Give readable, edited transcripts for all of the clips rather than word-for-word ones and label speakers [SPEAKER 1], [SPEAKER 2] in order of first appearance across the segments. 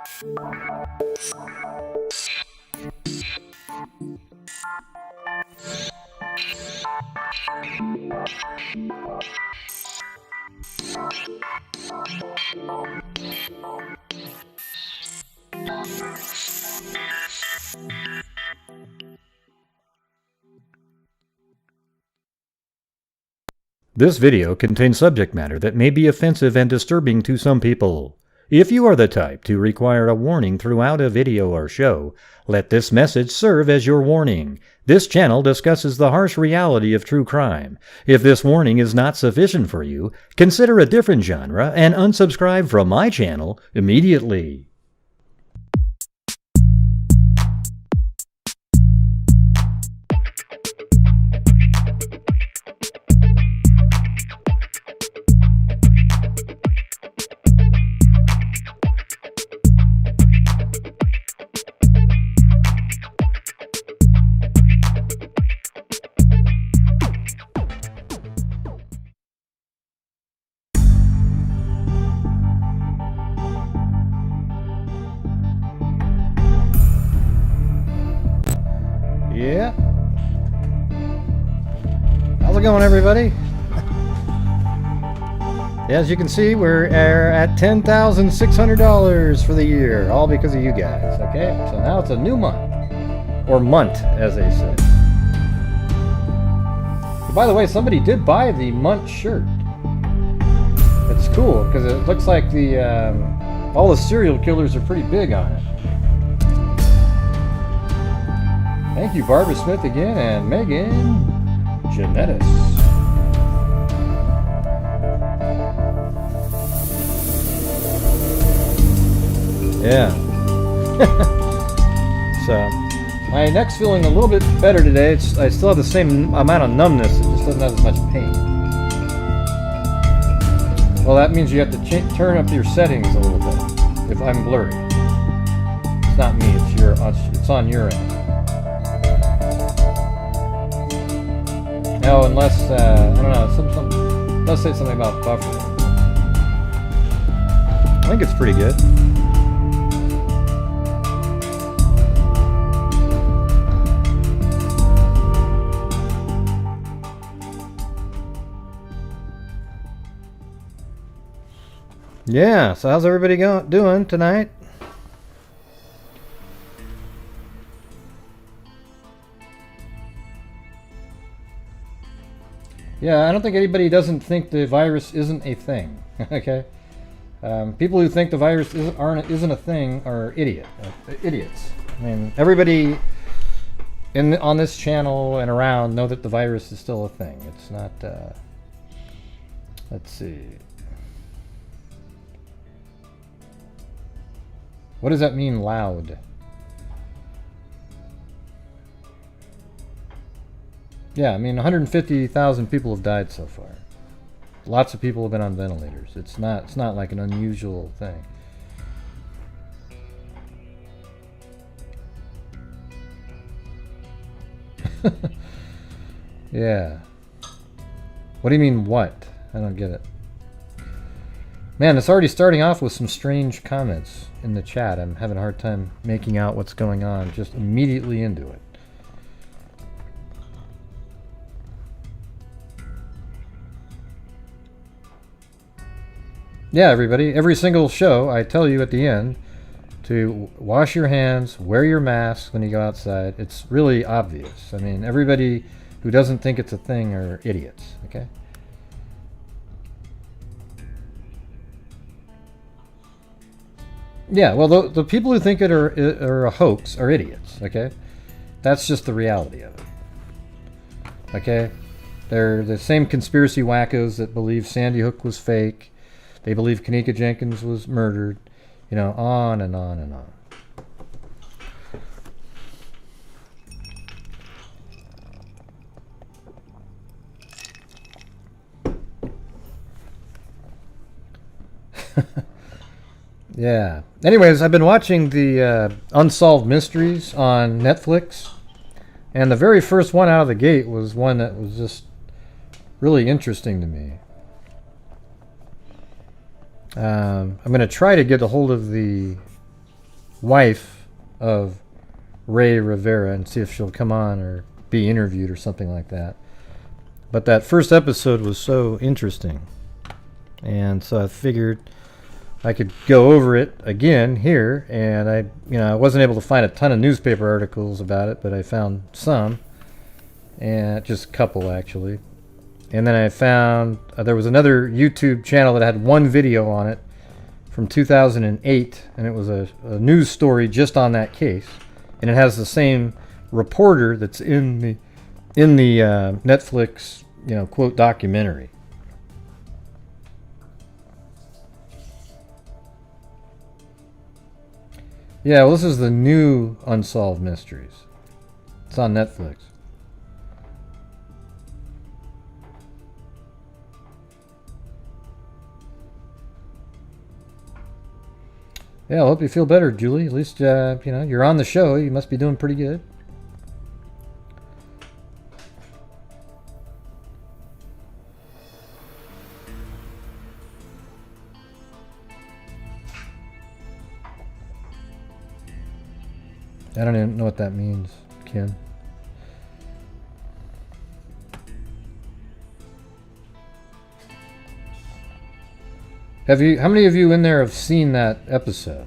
[SPEAKER 1] This video contains subject matter that may be offensive and disturbing to some people. If you are the type to require a warning throughout a video or show, let this message serve as your warning. This channel discusses the harsh reality of true crime. If this warning is not sufficient for you, consider a different genre and unsubscribe from my channel immediately. Yeah. How's it going, everybody? As you can see, we're at $10,600 for the year, all because of you guys, okay? So now it's a new month, or month, as they say. By the way, somebody did buy the Munt shirt. It's cool, because it looks like the all the serial killers are pretty big on it. Thank you, Barbara Smith again, and Megan Genetis. Yeah. So, my neck's feeling a little bit better today. I still have the same amount of numbness. It just doesn't have as much pain. Well, that means you have to turn up your settings a little bit. If I'm blurry, it's not me. It's on your end. No, unless, I don't know, it does say something about buffering. I think it's pretty good. Yeah, so how's everybody doing tonight? Yeah, I don't think anybody doesn't think the virus isn't a thing. Okay, people who think the virus isn't a thing are idiots. I mean, everybody on this channel and around know that the virus is still a thing. It's not. Let's see. What does that mean, loud? Yeah, I mean, 150,000 people have died so far. Lots of people have been on ventilators. It's not like an unusual thing. Yeah. What do you mean, what? I don't get it. Man, it's already starting off with some strange comments in the chat. I'm having a hard time making out what's going on, just immediately into it. Yeah, everybody, every single show I tell you at the end to wash your hands, wear your mask when you go outside. It's really obvious. I mean, everybody who doesn't think it's a thing are idiots, okay? Yeah, well, the people who think it are a hoax are idiots, okay? That's just the reality of it. Okay? They're the same conspiracy wackos that believe Sandy Hook was fake. They believe Kanika Jenkins was murdered. You know, on and on and on. Yeah. Anyways, I've been watching the Unsolved Mysteries on Netflix. And the very first one out of the gate was one that was just really interesting to me. I'm going to try to get a hold of the wife of Ray Rivera and see if she'll come on or be interviewed or something like that. But that first episode was so interesting, and so I figured I could go over it again here. And I wasn't able to find a ton of newspaper articles about it, but I found some, and just a couple actually. And then I found there was another YouTube channel that had one video on it from 2008, and it was a news story just on that case, and it has the same reporter that's in the Netflix, quote, documentary. Yeah, well, this is the new Unsolved Mysteries. It's on Netflix. Yeah, I hope you feel better, Julie. At least, you're on the show. You must be doing pretty good. I don't even know what that means, Kim. How many of you in there have seen that episode?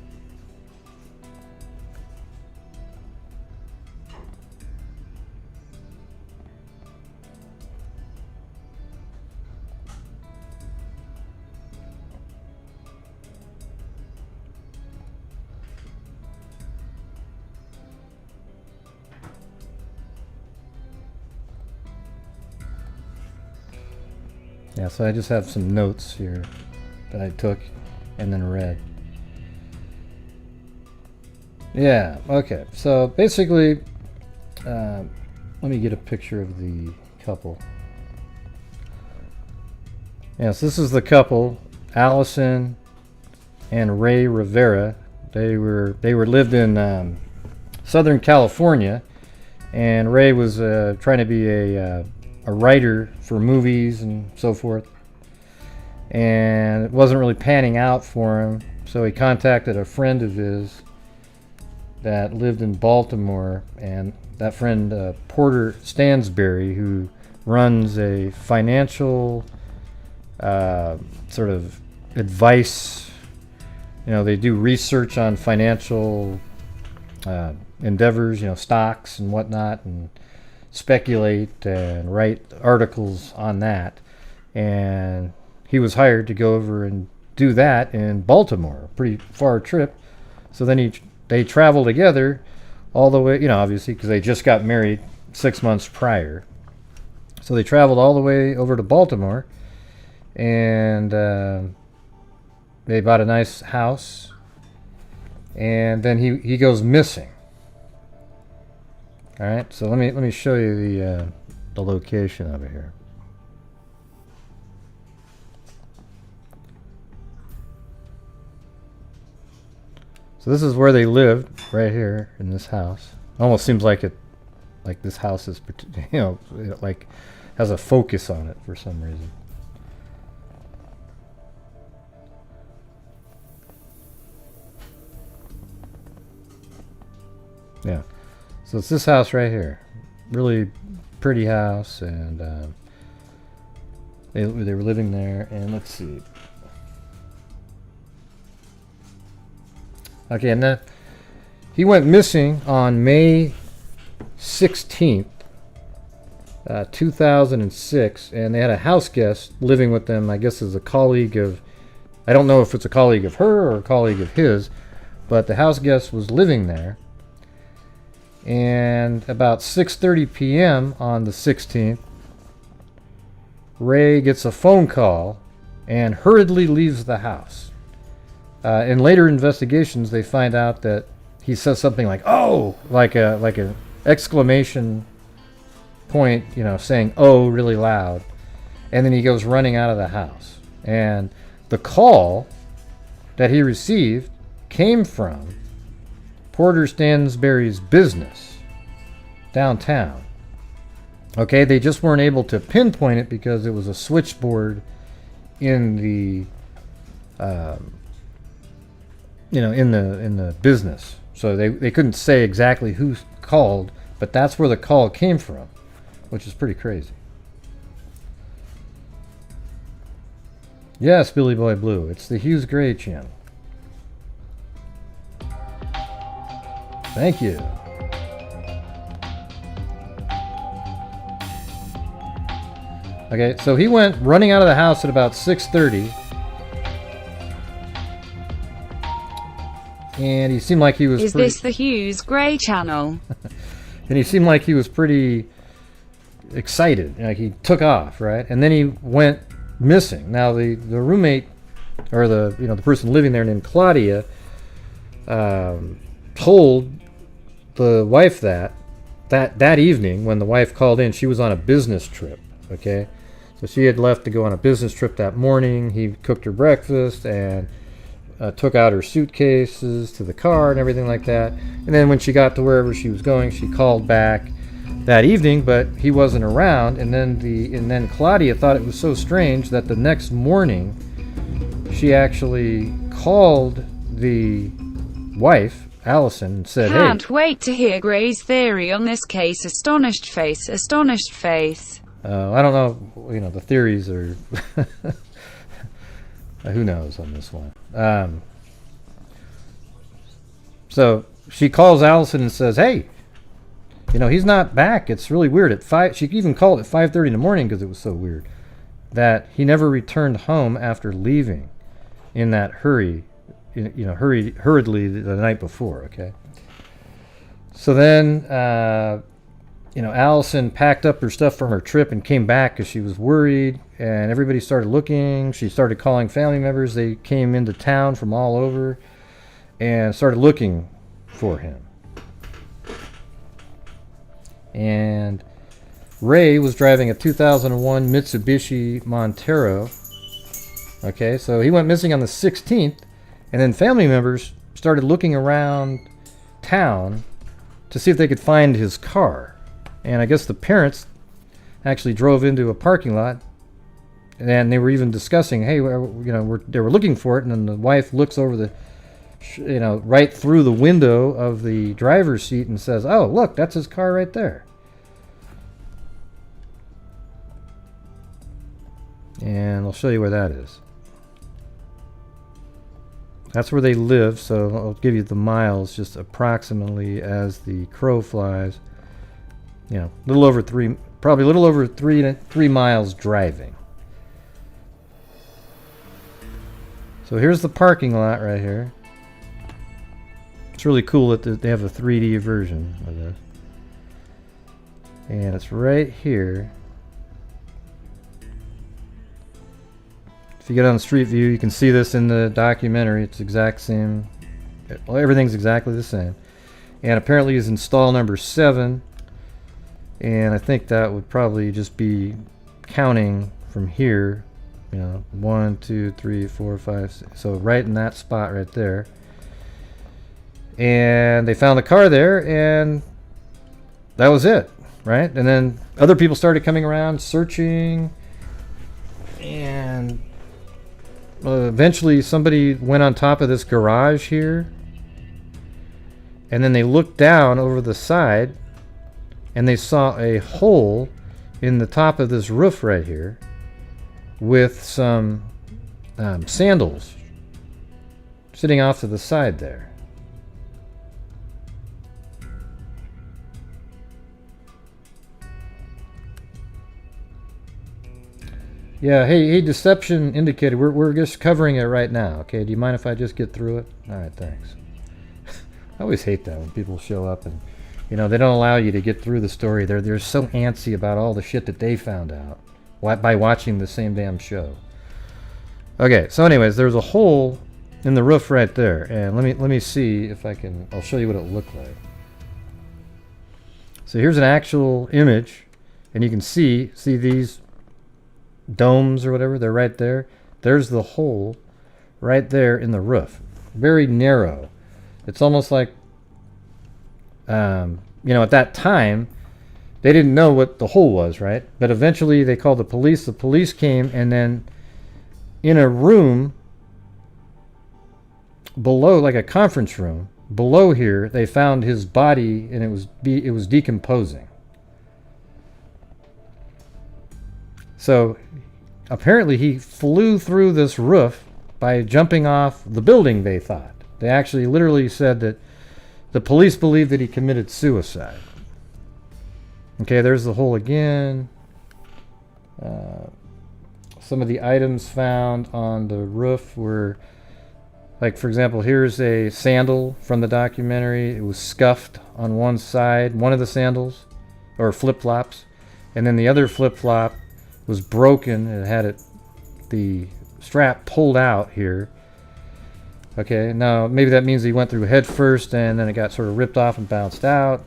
[SPEAKER 1] Yeah, so I just have some notes here that I took and then read. Yeah, okay. So basically, let me get a picture of the couple. Yes, this is the couple, Allison and Ray Rivera. They lived in Southern California, and Ray was trying to be a writer for movies and so forth, and it wasn't really panning out for him, so he contacted a friend of his that lived in Baltimore, and that friend, Porter Stansberry, who runs a financial sort of advice, they do research on financial endeavors, stocks and whatnot, and speculate and write articles on that. And he was hired to go over and do that in Baltimore, a pretty far trip. So then they travel together all the way, obviously, because they just got married 6 months prior. So they traveled all the way over to Baltimore, and they bought a nice house, and then he goes missing. All right, so let me show you the location of it here. So this is where they lived, right here in this house. Almost seems like this house is, like has a focus on it for some reason. Yeah. So it's this house right here. Really pretty house, and they were living there. And let's see. Okay, and then he went missing on May 16th, 2006, and they had a house guest living with them. I guess as a colleague of, I don't know if it's a colleague of her or a colleague of his, but the house guest was living there. And about 6:30 p.m. on the 16th, Ray gets a phone call and hurriedly leaves the house. In later investigations, they find out that he says something like "oh," like an exclamation point, saying "oh" really loud, and then he goes running out of the house. And the call that he received came from Porter Stansberry's business downtown. Okay, they just weren't able to pinpoint it because it was a switchboard in the in the business. So they couldn't say exactly who called, but that's where the call came from, which is pretty crazy. Yes, Billy Boy Blue. It's the Hughes Gray channel. Thank you. Okay, so he went running out of the house at about 6:30. And he seemed like he was...
[SPEAKER 2] Is this the Hughes Gray channel?
[SPEAKER 1] And he seemed like he was pretty excited. Like he took off, right? And then he went missing. Now the roommate, or the person living there named Claudia, told the wife that evening when the wife called in, she was on a business trip. Okay, so she had left to go on a business trip that morning. He cooked her breakfast and took out her suitcases to the car and everything like that. And then when she got to wherever she was going, she called back that evening, but he wasn't around. And then Claudia thought it was so strange that the next morning she actually called the wife, Allison, and said,
[SPEAKER 2] Can't wait to hear Gray's theory on this case. Astonished face, astonished face.
[SPEAKER 1] I don't know, the theories are... Who knows on this one. So she calls Allison and says, hey, he's not back. It's really weird. At 5, she even called at 5:30 in the morning because it was so weird that he never returned home after leaving in that hurriedly the night before. Okay. So then, Allison packed up her stuff from her trip and came back because she was worried, and everybody started looking. She started calling family members. They came into town from all over and started looking for him. And Ray was driving a 2001 Mitsubishi Montero. Okay, so he went missing on the 16th, and then family members started looking around town to see if they could find his car. And I guess the parents actually drove into a parking lot, and they were even discussing, hey, they were looking for it, and then the wife looks over the, right through the window of the driver's seat and says, oh, look, that's his car right there. And I'll show you where that is. That's where they live, so I'll give you the miles just approximately as the crow flies. Probably a little over 3 miles driving. So here's the parking lot right here. It's really cool that they have a 3D version of this. And it's right here. If you get on Street View, you can see this in the documentary. It's exact same. Everything's exactly the same. And apparently he's in stall number 7. And I think that would probably just be counting from here. 1, 2, 3, 4, 5, 6. So right in that spot right there. And they found the car there, and that was it, right? And then other people started coming around searching, and eventually somebody went on top of this garage here, and then they looked down over the side, and they saw a hole in the top of this roof right here with some sandals sitting off to the side there. Yeah, hey, Deception Indicated, we're just covering it right now, okay? Do you mind if I just get through it? All right, thanks. I always hate that when people show up and, they don't allow you to get through the story. They're so antsy about all the shit that they found out by watching the same damn show. Okay, so anyways, there's a hole in the roof right there, and let me see if I'll show you what it looked like. So here's an actual image, and you can see these domes or whatever, they're right there. There's the hole right there in the roof. Very narrow. It's almost like, at that time, they didn't know what the hole was, right? But eventually they called the police. The police came, and then in a room below, like a conference room, below here, they found his body, and it was decomposing. So apparently he flew through this roof by jumping off the building, they thought. They actually literally said that the police believe that he committed suicide. Okay, there's the hole again. Some of the items found on the roof were, like, for example, here's a sandal from the documentary. It was scuffed on one side, one of the sandals, or flip-flops, and then the other flip-flop was broken. It had the strap pulled out here. Okay, now maybe that means he went through head first and then it got sort of ripped off and bounced out.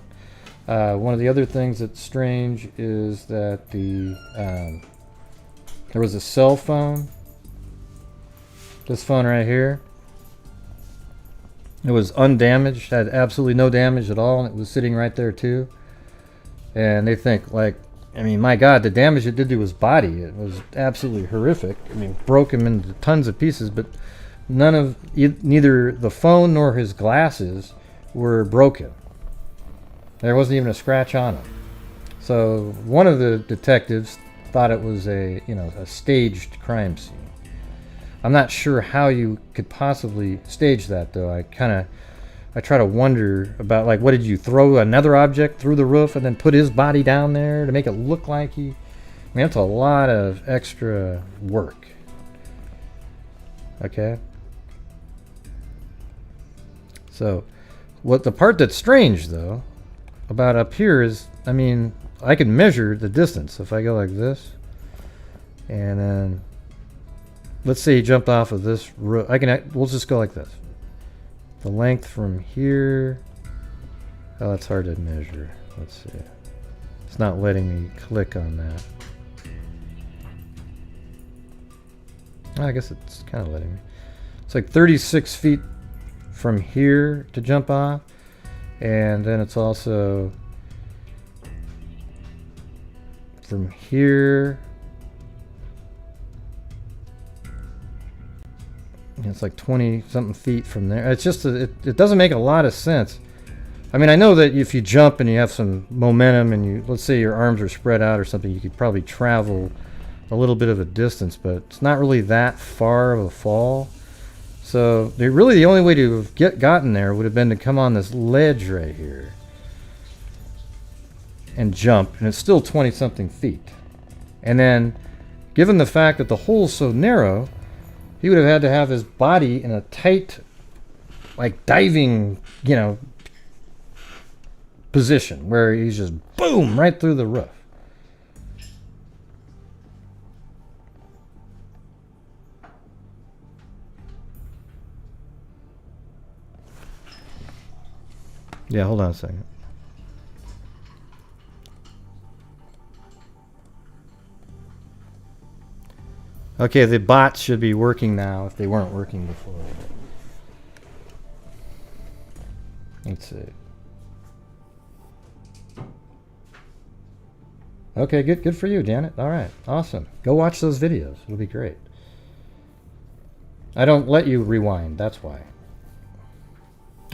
[SPEAKER 1] One of the other things that's strange is that there was a cell phone. This phone right here. It was undamaged, had absolutely no damage at all, and it was sitting right there too. And they think, like, I mean, my God, the damage it did to his body, it was absolutely horrific. I mean, broke him into tons of pieces, but neither the phone nor his glasses were broken. There wasn't even a scratch on them. So one of the detectives thought it was a staged crime scene. I'm not sure how you could possibly stage that, though. I try to wonder about, like, what did you throw another object through the roof and then put his body down there to make it look like he... I mean, that's a lot of extra work. Okay? So, the part that's strange, though, about up here is, I mean, I can measure the distance. If I go like this, and then, let's say you jumped off of this roof. We'll just go like this. The length from here, oh, that's hard to measure. Let's see. It's not letting me click on that. I guess it's kind of letting me. It's like 36 feet from here to jump off. And then it's also from here. It's like 20 something feet from there. It's just it doesn't make a lot of sense. I mean, I know that if you jump and you have some momentum and let's say your arms are spread out or something, you could probably travel a little bit of a distance, but it's not really that far of a fall. So really the only way to have gotten there would have been to come on this ledge right here and jump, and it's still 20 something feet. And then, given the fact that the hole's so narrow, he would have had to have his body in a tight, like, diving, position where he's just boom right through the roof. Yeah, hold on a second. Okay, the bots should be working now if they weren't working before. Let's see. Okay, good for you, Janet. All right, awesome. Go watch those videos. It'll be great. I don't let you rewind, that's why.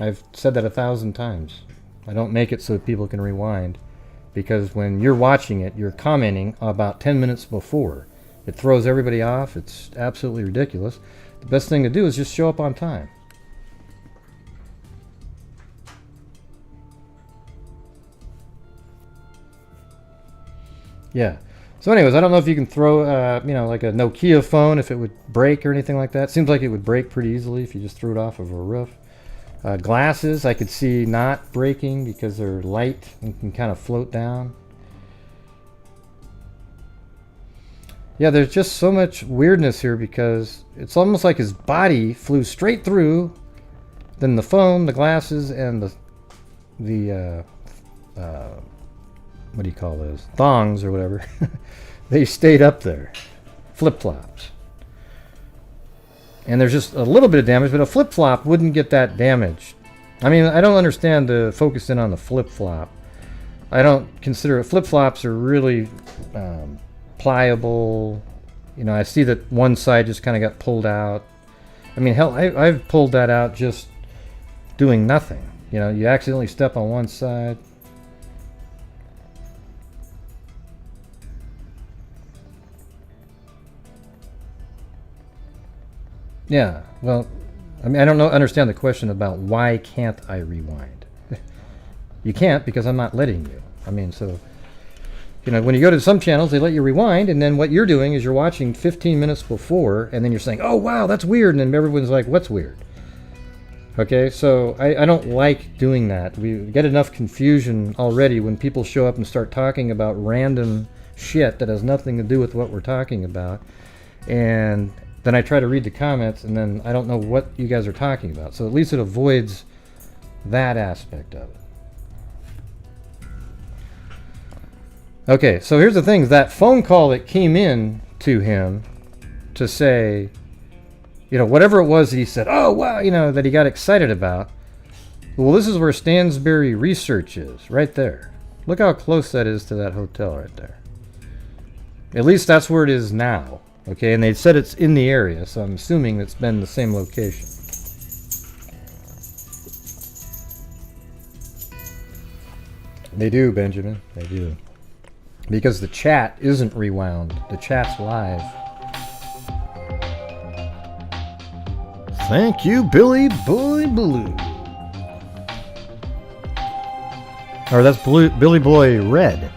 [SPEAKER 1] I've said that 1,000 times. I don't make it so people can rewind, because when you're watching it, you're commenting about 10 minutes before. It throws everybody off. It's absolutely ridiculous. The best thing to do is just show up on time. Yeah. So anyways, I don't know if you can throw, like a Nokia phone, if it would break or anything like that. Seems like it would break pretty easily if you just threw it off of a roof. Glasses, I could see not breaking because they're light and can kind of float down. Yeah, there's just so much weirdness here because it's almost like his body flew straight through. Then the phone, the glasses, and the what do you call those? Thongs or whatever. They stayed up there. Flip-flops. And there's just a little bit of damage, but a flip-flop wouldn't get that damaged. I mean, I don't understand the focus in on the flip-flop. I don't consider it. Flip-flops are really pliable. I see that one side just kind of got pulled out. I mean, hell, I've pulled that out just doing nothing. You know, you accidentally step on one side. Yeah, well, I mean, I don't understand the question about why can't I rewind? You can't because I'm not letting you. I mean, so, you know, when you go to some channels, they let you rewind, and then what you're doing is you're watching 15 minutes before, and then you're saying, oh, wow, that's weird, and then everyone's like, what's weird? Okay, so I don't like doing that. We get enough confusion already when people show up and start talking about random shit that has nothing to do with what we're talking about, and then I try to read the comments, and then I don't know what you guys are talking about. So at least it avoids that aspect of it. Okay, so here's the thing. That phone call that came in to him to say, you know, whatever it was that he said, oh, wow, you know, that he got excited about. Well, this is where Stansbury Research is, right there. Look how close that is to that hotel right there. At least that's where it is now. Okay, and they said it's in the area, so I'm assuming it's been the same location. They do, Benjamin. They do. Because the chat isn't rewound. The chat's live. Thank you, Billy Boy Blue. Or that's Billy Boy Red.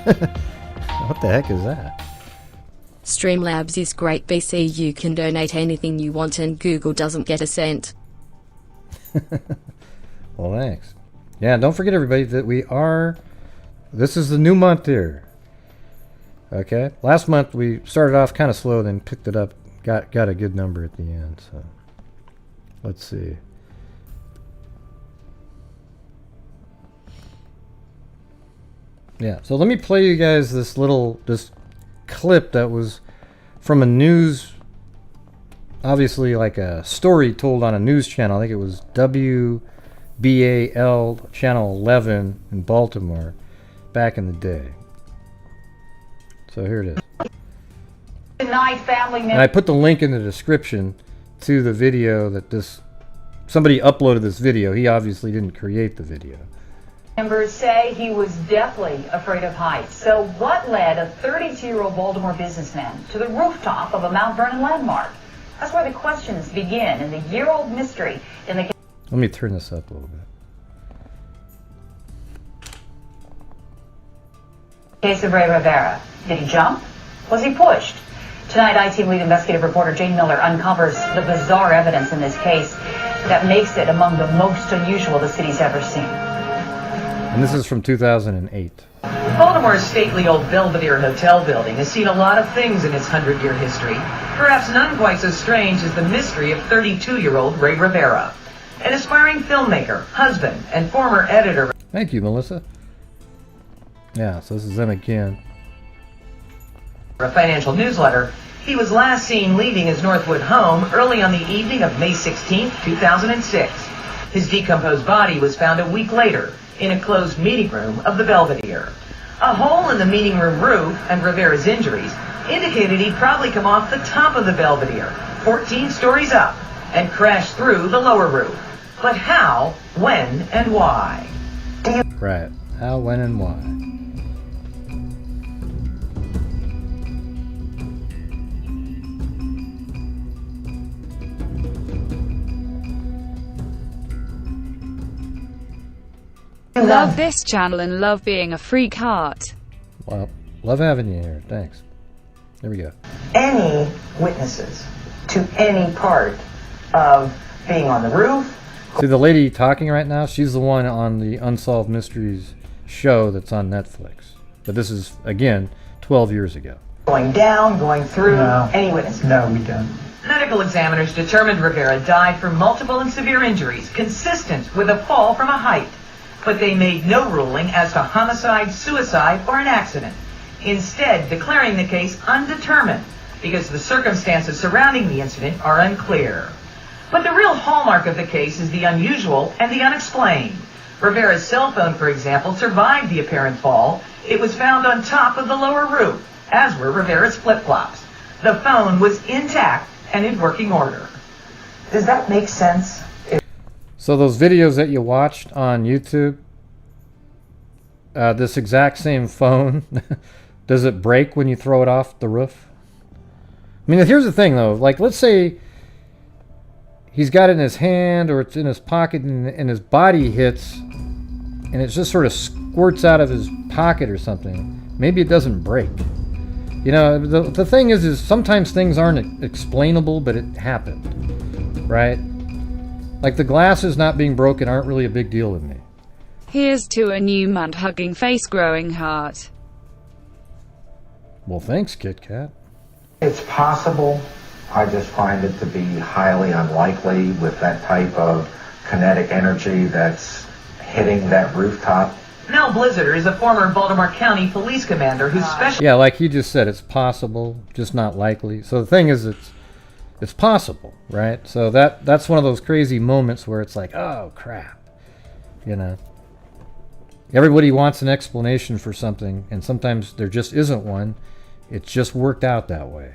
[SPEAKER 1] What the heck is that?
[SPEAKER 3] Streamlabs is great, BC. You can donate anything you want and Google doesn't get a cent.
[SPEAKER 1] Well, thanks. Yeah, don't forget, everybody, that this is the new month here. Okay? Last month we started off kind of slow, then picked it up, got a good number at the end, so let's see. Yeah, so let me play you guys this clip that was from a news, obviously like a story told on a news channel. I think it was WBAL channel 11 in Baltimore back in the day. So here it is. And I put the link in the description to the video that somebody uploaded this video. He obviously didn't create the video.
[SPEAKER 4] Members say he was deathly afraid of heights. So what led a 32-year-old Baltimore businessman to the rooftop of a Mount Vernon landmark? That's where the questions begin and the year-old mystery in the
[SPEAKER 1] Let me turn this up a little bit.
[SPEAKER 4] case of Ray Rivera. Did he jump? Was he pushed? Tonight, I-Team lead investigative reporter Jane Miller uncovers the bizarre evidence in this case that makes it among the most unusual the city's ever seen.
[SPEAKER 1] And this is from 2008.
[SPEAKER 5] Baltimore's stately old Belvedere Hotel building has seen a lot of things in its 100-year history. Perhaps none quite so strange as the mystery of 32-year-old Ray Rivera, an aspiring filmmaker, husband, and former editor.
[SPEAKER 1] Thank you, Melissa. Yeah, so this is them again.
[SPEAKER 5] A financial newsletter. He was last seen leaving his Northwood home early on the evening of May 16, 2006. His decomposed body was found a week later in a closed meeting room of the Belvedere. A hole in the meeting room roof and Rivera's injuries indicated he'd probably come off the top of the Belvedere, 14 stories up, and crashed through the lower roof. But how, when, and why?
[SPEAKER 1] Right. How, when, and why?
[SPEAKER 2] Love this channel and love being a freak heart.
[SPEAKER 1] Well, love having you here. Thanks. There we go.
[SPEAKER 5] Any witnesses to any part of being on the roof?
[SPEAKER 1] See, the lady talking right now, she's the one on the Unsolved Mysteries show that's on Netflix. But this is, again, 12 years ago.
[SPEAKER 5] Going down, going through? No. Any witnesses?
[SPEAKER 6] No, we don't.
[SPEAKER 5] Medical examiners determined Rivera died from multiple and severe injuries consistent with a fall from a height. But they made no ruling as to homicide, suicide, or an accident, instead declaring the case undetermined because the circumstances surrounding the incident are unclear. But the real hallmark of the case is the unusual and the unexplained. Rivera's cell phone, for example, survived the apparent fall. It was found on top of the lower roof, as were Rivera's flip-flops. The phone was intact and in working order. Does that make sense?
[SPEAKER 1] So those videos that you watched on YouTube, this exact same phone, does it break when you throw it off the roof? I mean, here's the thing though, like let's say he's got it in his hand or it's in his pocket and his body hits and it just sort of squirts out of his pocket or something. Maybe it doesn't break. You know, the thing is sometimes things aren't explainable, but it happened, right? Like the glasses not being broken aren't really a big deal with me.
[SPEAKER 2] Here's to a new man hugging face growing heart.
[SPEAKER 1] Well, thanks, Kit Kat.
[SPEAKER 6] It's possible. I just find it to be highly unlikely with that type of kinetic energy that's hitting that rooftop.
[SPEAKER 5] Mel Blizzard is a former Baltimore County police commander who specializes.
[SPEAKER 1] Yeah, like he just said, it's possible, just not likely. So the thing is, it's possible, right? So that's one of those crazy moments where it's like, oh crap, you know. Everybody wants an explanation for something, and sometimes there just isn't one. It's just worked out that way.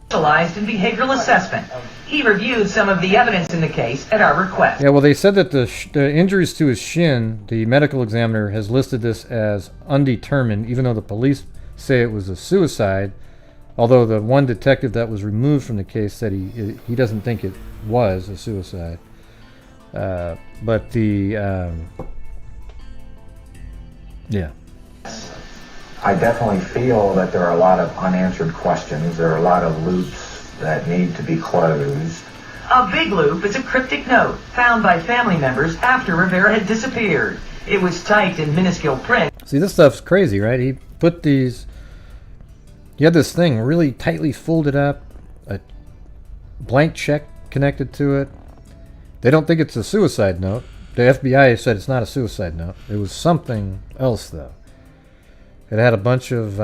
[SPEAKER 5] Specialized in behavioral assessment. He reviewed some of the evidence in the case at our request.
[SPEAKER 1] Yeah, well, they said that the injuries to his shin, the medical examiner has listed this as undetermined, even though the police say it was a suicide. Although the one detective that was removed from the case said he doesn't think it was a suicide. But the yeah.
[SPEAKER 6] I definitely feel that there are a lot of unanswered questions. There are a lot of loops that need to be closed.
[SPEAKER 5] A big loop is a cryptic note found by family members after Rivera had disappeared. It was typed in minuscule print.
[SPEAKER 1] See, this stuff's crazy, right? He put these... You had this thing really tightly folded up, a blank check connected to it. They don't think it's a suicide note. The FBI said it's not a suicide note. It was something else, though. It had a bunch of,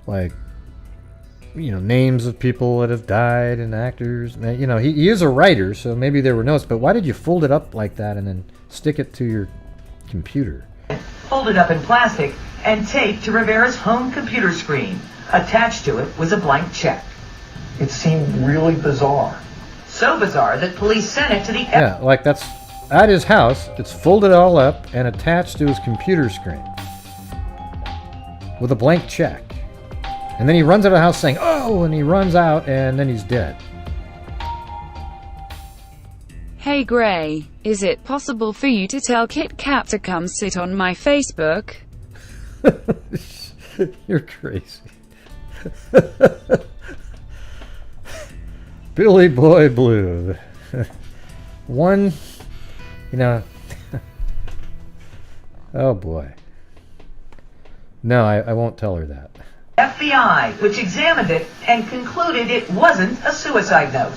[SPEAKER 1] like, you know, names of people that have died and actors. You know, he is a writer, so maybe there were notes. But why did you fold it up like that and then stick it to your computer?
[SPEAKER 5] Folded up in plastic and taped to Rivera's home computer screen. Attached to it was a blank check.
[SPEAKER 6] It seemed really bizarre.
[SPEAKER 5] So bizarre that police sent it to the
[SPEAKER 1] Yeah, like that's at his house. It's folded all up and attached to his computer screen with a blank check. And then he runs out of the house saying, "Oh," and he runs out and then he's dead.
[SPEAKER 2] Hey Gray, is it possible for you to tell Kit Kat to come sit on my Facebook?
[SPEAKER 1] You're crazy. Billy Boy Blue. One, you know. Oh boy. No, I won't tell her that.
[SPEAKER 5] FBI, which examined it and concluded it wasn't a suicide note.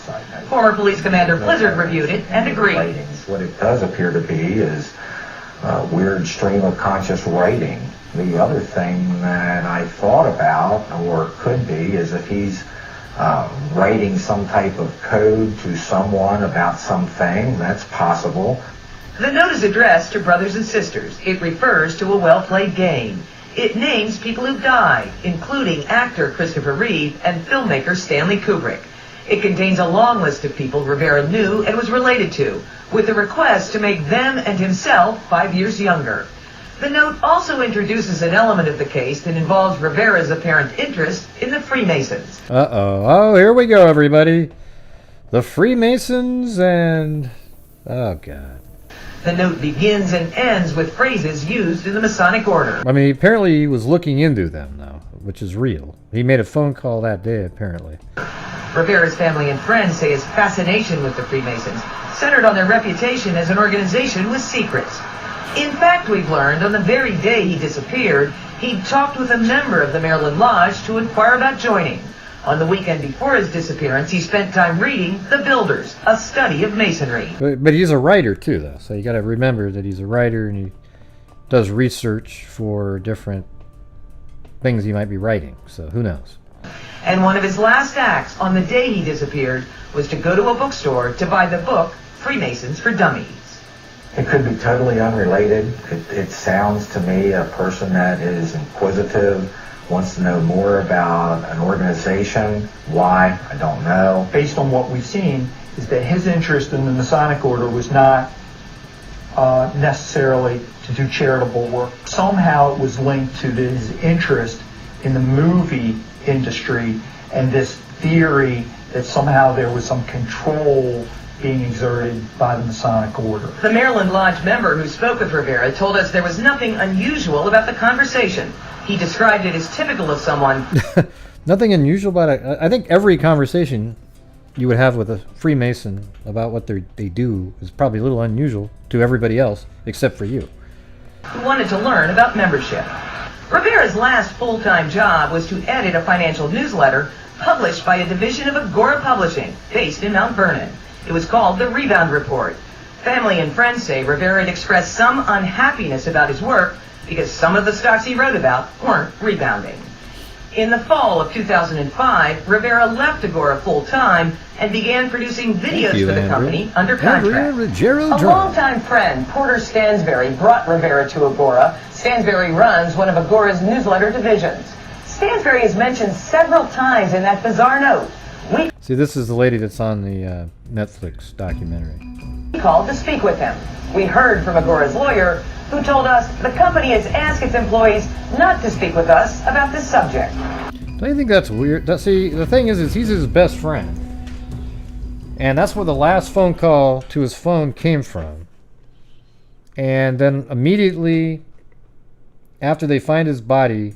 [SPEAKER 5] Former police commander Blizzard reviewed it and agreed.
[SPEAKER 6] What it does appear to be is a weird stream of conscious writing. The other thing that I thought about, or could be, is if he's writing some type of code to someone about something, that's possible.
[SPEAKER 5] The note is addressed to brothers and sisters. It refers to a well-played game. It names people who died, including actor Christopher Reeve and filmmaker Stanley Kubrick. It contains a long list of people Rivera knew and was related to, with a request to make them and himself 5 years younger. The note also introduces an element of the case that involves Rivera's apparent interest in the Freemasons.
[SPEAKER 1] Uh-oh. Oh, here we go, everybody. The Freemasons and... Oh, God.
[SPEAKER 5] The note begins and ends with phrases used in the Masonic order.
[SPEAKER 1] I mean, apparently he was looking into them, though, which is real. He made a phone call that day, apparently.
[SPEAKER 5] Rivera's family and friends say his fascination with the Freemasons centered on their reputation as an organization with secrets. In fact, we've learned on the very day he disappeared, he'd talked with a member of the Maryland Lodge to inquire about joining. On the weekend before his disappearance, he spent time reading The Builders, a study of masonry.
[SPEAKER 1] But he's a writer, too, though, so you got to remember that he's a writer and he does research for different things he might be writing, so who knows.
[SPEAKER 5] And one of his last acts on the day he disappeared was to go to a bookstore to buy the book Freemasons for Dummies.
[SPEAKER 6] It could be totally unrelated. It sounds to me a person that is inquisitive, wants to know more about an organization. Why? I don't know.
[SPEAKER 7] Based on what we've seen, is that his interest in the Masonic Order was not necessarily to do charitable work. Somehow it was linked to his interest in the movie industry and this theory that somehow there was some control being exerted by the Masonic Order.
[SPEAKER 5] The Maryland Lodge member who spoke with Rivera told us there was nothing unusual about the conversation. He described it as typical of someone.
[SPEAKER 1] Nothing unusual about it. I think every conversation you would have with a Freemason about what they do is probably a little unusual to everybody else except for you.
[SPEAKER 5] Who wanted to learn about membership. Rivera's last full-time job was to edit a financial newsletter published by a division of Agora Publishing based in Mount Vernon. It was called the Rebound Report. Family and friends say Rivera had expressed some unhappiness about his work because some of the stocks he wrote about weren't rebounding. In the fall of 2005, Rivera left Agora full-time and began producing videos for the company under contract.
[SPEAKER 4] A longtime friend, Porter Stansberry, brought Rivera to Agora. Stansberry runs one of Agora's newsletter divisions. Stansberry is mentioned several times in that bizarre note.
[SPEAKER 1] See, this is the lady that's on the Netflix documentary.
[SPEAKER 4] We called to speak with him. We heard from Agora's lawyer, who told us the company has asked its employees not to speak with us about this subject.
[SPEAKER 1] Don't you think that's weird? See, the thing is he's his best friend. And that's where the last phone call to his phone came from. And then immediately after they find his body,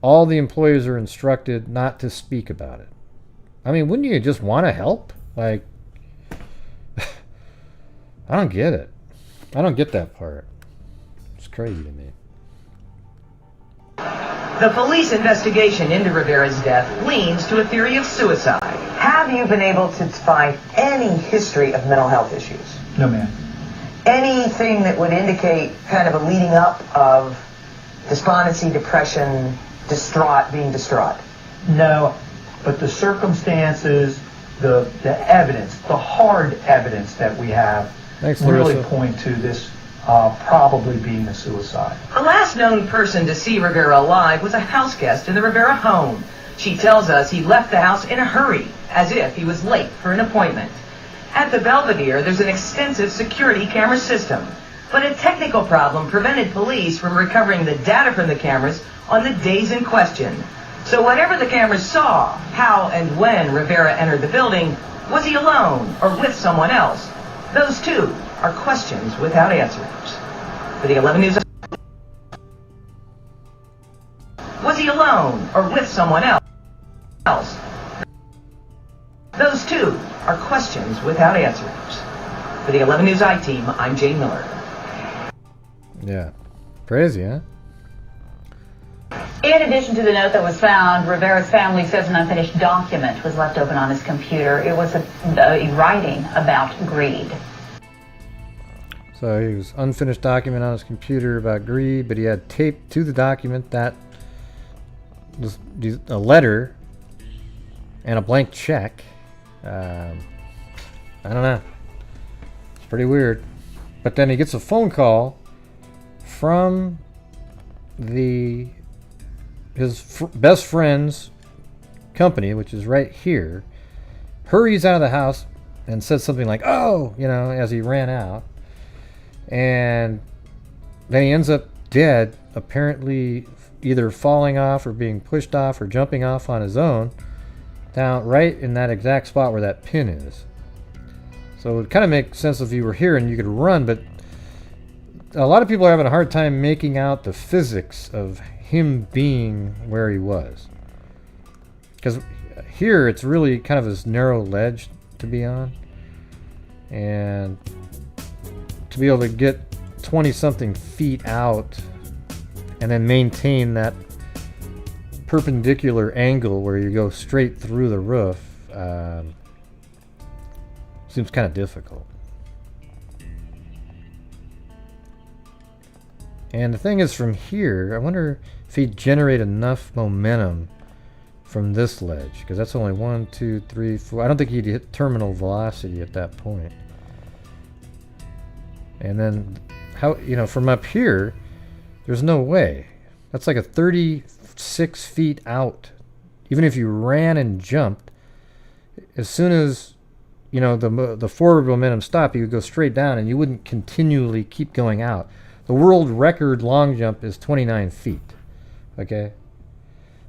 [SPEAKER 1] all the employees are instructed not to speak about it. I mean, wouldn't you just want to help? Like, I don't get it. I don't get that part. It's crazy to me.
[SPEAKER 5] The police investigation into Rivera's death leans to a theory of suicide.
[SPEAKER 4] Have you been able to find any history of mental health issues?
[SPEAKER 7] No, ma'am.
[SPEAKER 4] Anything that would indicate kind of a leading up of despondency, depression, being distraught?
[SPEAKER 7] No, but the circumstances, the evidence, the hard evidence that we have really point to this probably being a suicide.
[SPEAKER 5] The last known person to see Rivera alive was a house guest in the Rivera home. She tells us he left the house in a hurry, as if he was late for an appointment. At the Belvedere, there's an extensive security camera system, but a technical problem prevented police from recovering the data from the cameras on the days in question. So whatever the cameras saw, how and when Rivera entered the building, was he alone or with someone else? Those two are questions without answers. For the 11 News... Was he alone or with someone else? Those two are questions without answers. For the 11 News I-Team, I'm Jane Miller.
[SPEAKER 1] Yeah. Crazy, huh?
[SPEAKER 4] In addition to the note that was found, Rivera's family says an unfinished document was left open on his computer. It was a writing about greed.
[SPEAKER 1] So he was unfinished document on his computer about greed, but he had taped to the document that was a letter and a blank check. I don't know. It's pretty weird. But then he gets a phone call from his best friend's company, which is right here, hurries out of the house and says something like, "Oh," as he ran out. And then he ends up dead, apparently either falling off or being pushed off or jumping off on his own, down right in that exact spot where that pin is. So it would kind of make sense if you were here and you could run, but a lot of people are having a hard time making out the physics of him being where he was. Because here it's really kind of this narrow ledge to be on. And to be able to get 20-something feet out and then maintain that perpendicular angle where you go straight through the roof seems kind of difficult. And the thing is, from here, I wonder if he'd generate enough momentum from this ledge, because that's only 1, 2, 3, 4. I don't think he'd hit terminal velocity at that point. And then, how, from up here, there's no way. That's like a 36 feet out. Even if you ran and jumped, as soon as, you know, the forward momentum stopped, you would go straight down and you wouldn't continually keep going out. The world record long jump is 29 feet. Okay?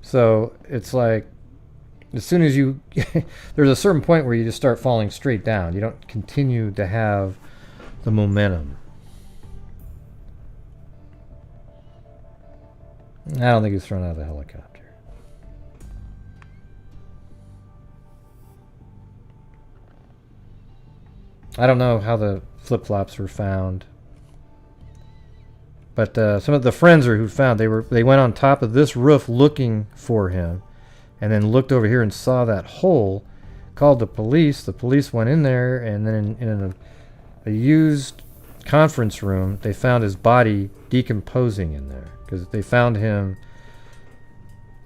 [SPEAKER 1] So it's like, as soon as you, there's a certain point where you just start falling straight down. You don't continue to have the momentum. I don't think he was thrown out of the helicopter. I don't know how the flip-flops were found. But some of the friends who found, they went on top of this roof looking for him, and then looked over here and saw that hole, called the police. The police went in there, and then in a used conference room, they found his body decomposing in there, because they found him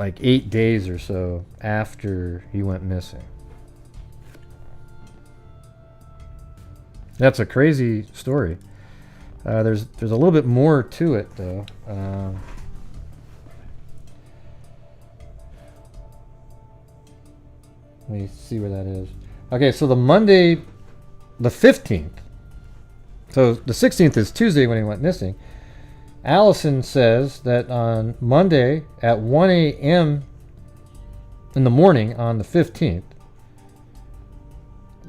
[SPEAKER 1] like 8 days or so after he went missing. That's a crazy story. There's a little bit more to it, though. Let me see where that is. Okay, so the Monday, the 15th. So the 16th is Tuesday when he went missing. Allison says that on Monday at 1 a.m. in the morning on the 15th,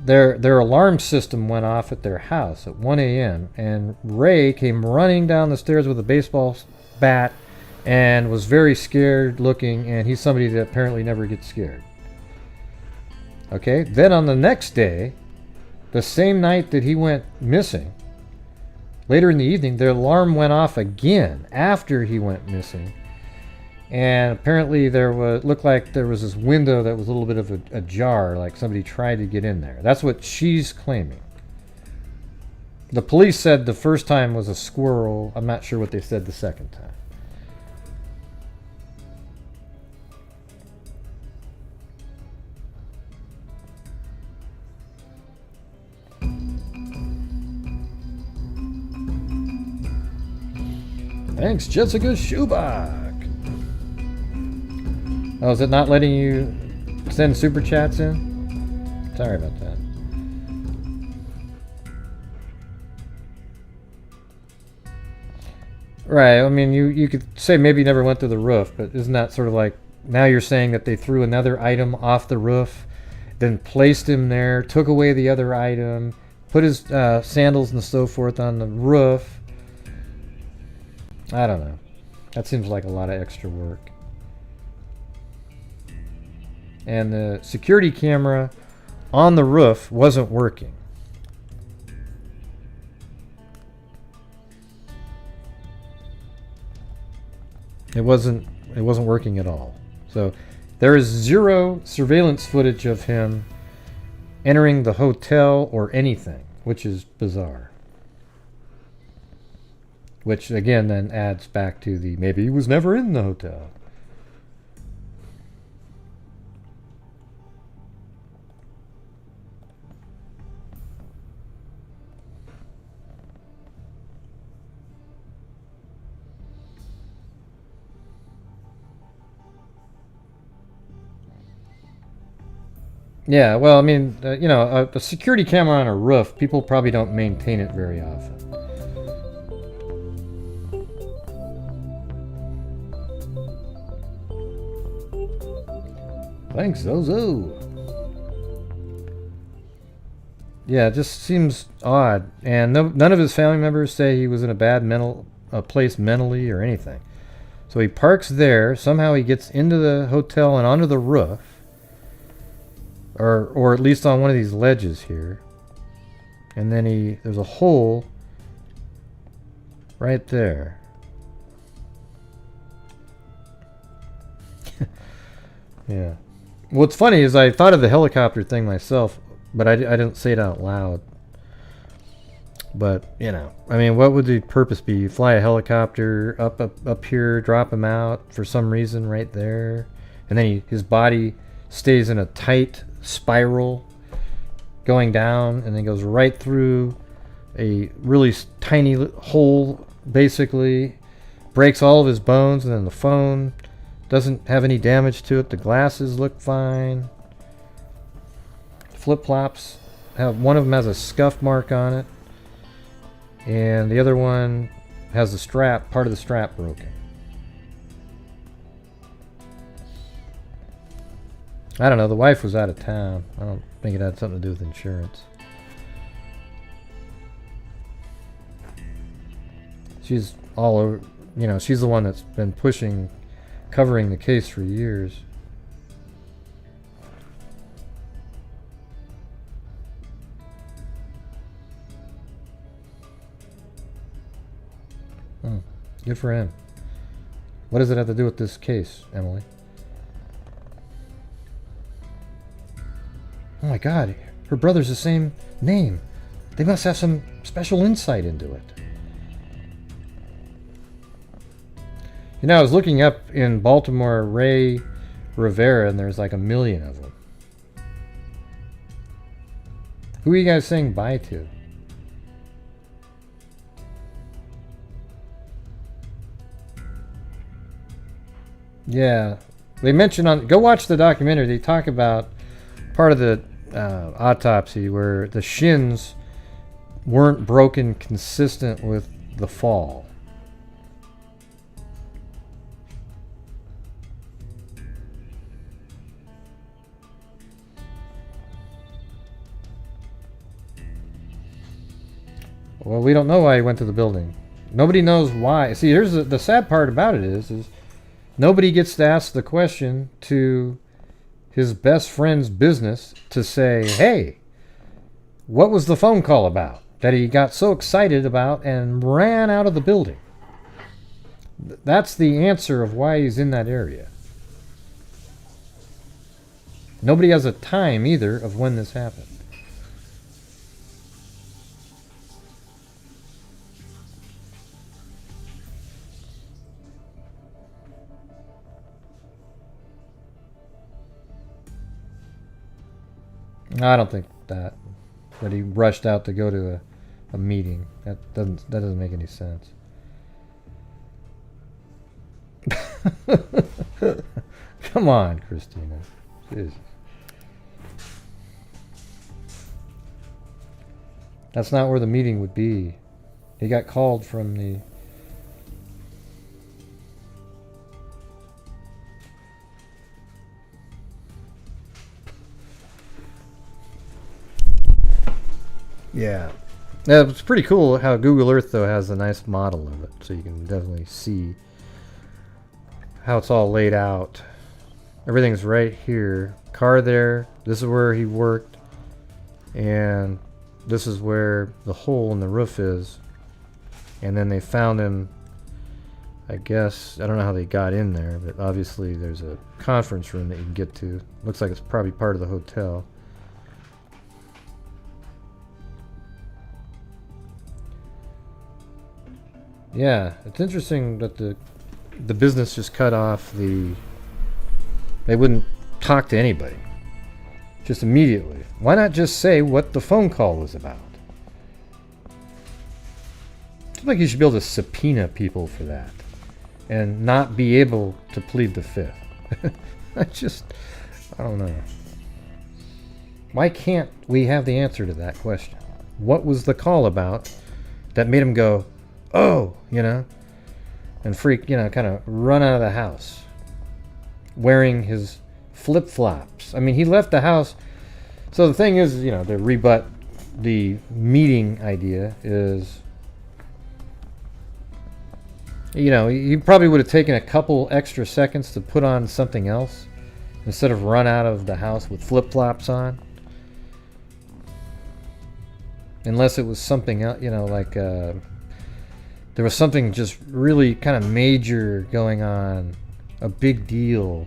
[SPEAKER 1] their alarm system went off at their house at 1 a.m. and Ray came running down the stairs with a baseball bat and was very scared looking, and he's somebody that apparently never gets scared. Okay, then on the next day, the same night that he went missing, later in the evening, their alarm went off again after he went missing. And apparently looked like there was this window that was a little bit of a jar, like somebody tried to get in there. That's what she's claiming. The police said the first time was a squirrel. I'm not sure what they said the second time. Thanks, Jessica Schubach. Oh, is it not letting you send super chats in? Sorry about that. Right, I mean, you could say maybe you never went to the roof, but isn't that sort of like, now you're saying that they threw another item off the roof, then placed him there, took away the other item, put his sandals and so forth on the roof. I don't know. That seems like a lot of extra work. And the security camera on the roof wasn't working. It wasn't working at all. So there is zero surveillance footage of him entering the hotel or anything, which is bizarre. Which again then adds back to the maybe he was never in the hotel. Yeah, well, I mean, you know, a security camera on a roof, people probably don't maintain it very often. Thanks, Zozo. Yeah, it just seems odd. And none of his family members say he was in a bad place mentally or anything. So he parks there. Somehow he gets into the hotel and onto the roof. Or at least on one of these ledges here. And then there's a hole right there. Yeah. What's funny is I thought of the helicopter thing myself, but I didn't say it out loud. But, you know, I mean, what would the purpose be? You fly a helicopter up here, drop him out for some reason right there, and then his body stays in a tight spiral going down, and then goes right through a really tiny hole, basically,
[SPEAKER 8] breaks all of his bones, and then the phone doesn't have any damage to it. The glasses look fine. Flip-flops, one of them has a scuff mark on it, and the other one has the strap, part of the strap broken. I don't know, the wife was out of town. I don't think it had something to do with insurance. She's all over, you know, she's the one that's been covering the case for years. Good for him. What does it have to do with this case, Emily? Oh my God, her brother's the same name. They must have some special insight into it. You know, I was looking up in Baltimore Ray Rivera, and there's like 1 million of them. Who are you guys saying bye to? Yeah, they mention on, go watch the documentary, they talk about part of the autopsy where the shins weren't broken consistent with the fall. Well, we don't know why he went to the building. Nobody knows why. See, here's the sad part about it is nobody gets to ask the question to his best friend's business to say, hey, what was the phone call about that he got so excited about and ran out of the building? That's the answer of why he's in that area. Nobody has a time either of when this happened. I don't think that he rushed out to go to a meeting. That doesn't make any sense. Come on, Christina. Jesus. That's not where the meeting would be. He got called from the... Yeah. It's pretty cool how Google Earth, though, has a nice model of it. So you can definitely see how it's all laid out. Everything's right here. Car there. This is where he worked. And this is where the hole in the roof is. And then they found him, I guess, I don't know how they got in there, but obviously there's a conference room that you can get to. Looks like it's probably part of the hotel. Yeah, it's interesting that the business just cut off they wouldn't talk to anybody. Just immediately. Why not just say what the phone call was about? It's like you should be able to subpoena people for that and not be able to plead the fifth. I don't know. Why can't we have the answer to that question? What was the call about that made him go, oh, you know, and freak, you know, kind of run out of the house wearing his flip-flops. I mean, he left the house. So the thing is, you know, to rebut the meeting idea is, you know, he probably would have taken a couple extra seconds to put on something else instead of run out of the house with flip-flops on. Unless it was something else, you know, like there was something just really kind of major going on, a big deal,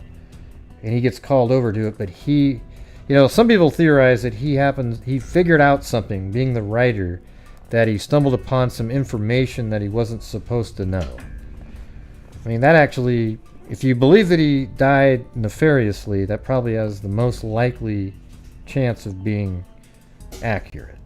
[SPEAKER 8] and he gets called over to it. But he, you know, some people theorize that he figured out something, being the writer, that he stumbled upon some information that he wasn't supposed to know. I mean, that actually, if you believe that he died nefariously, that probably has the most likely chance of being accurate.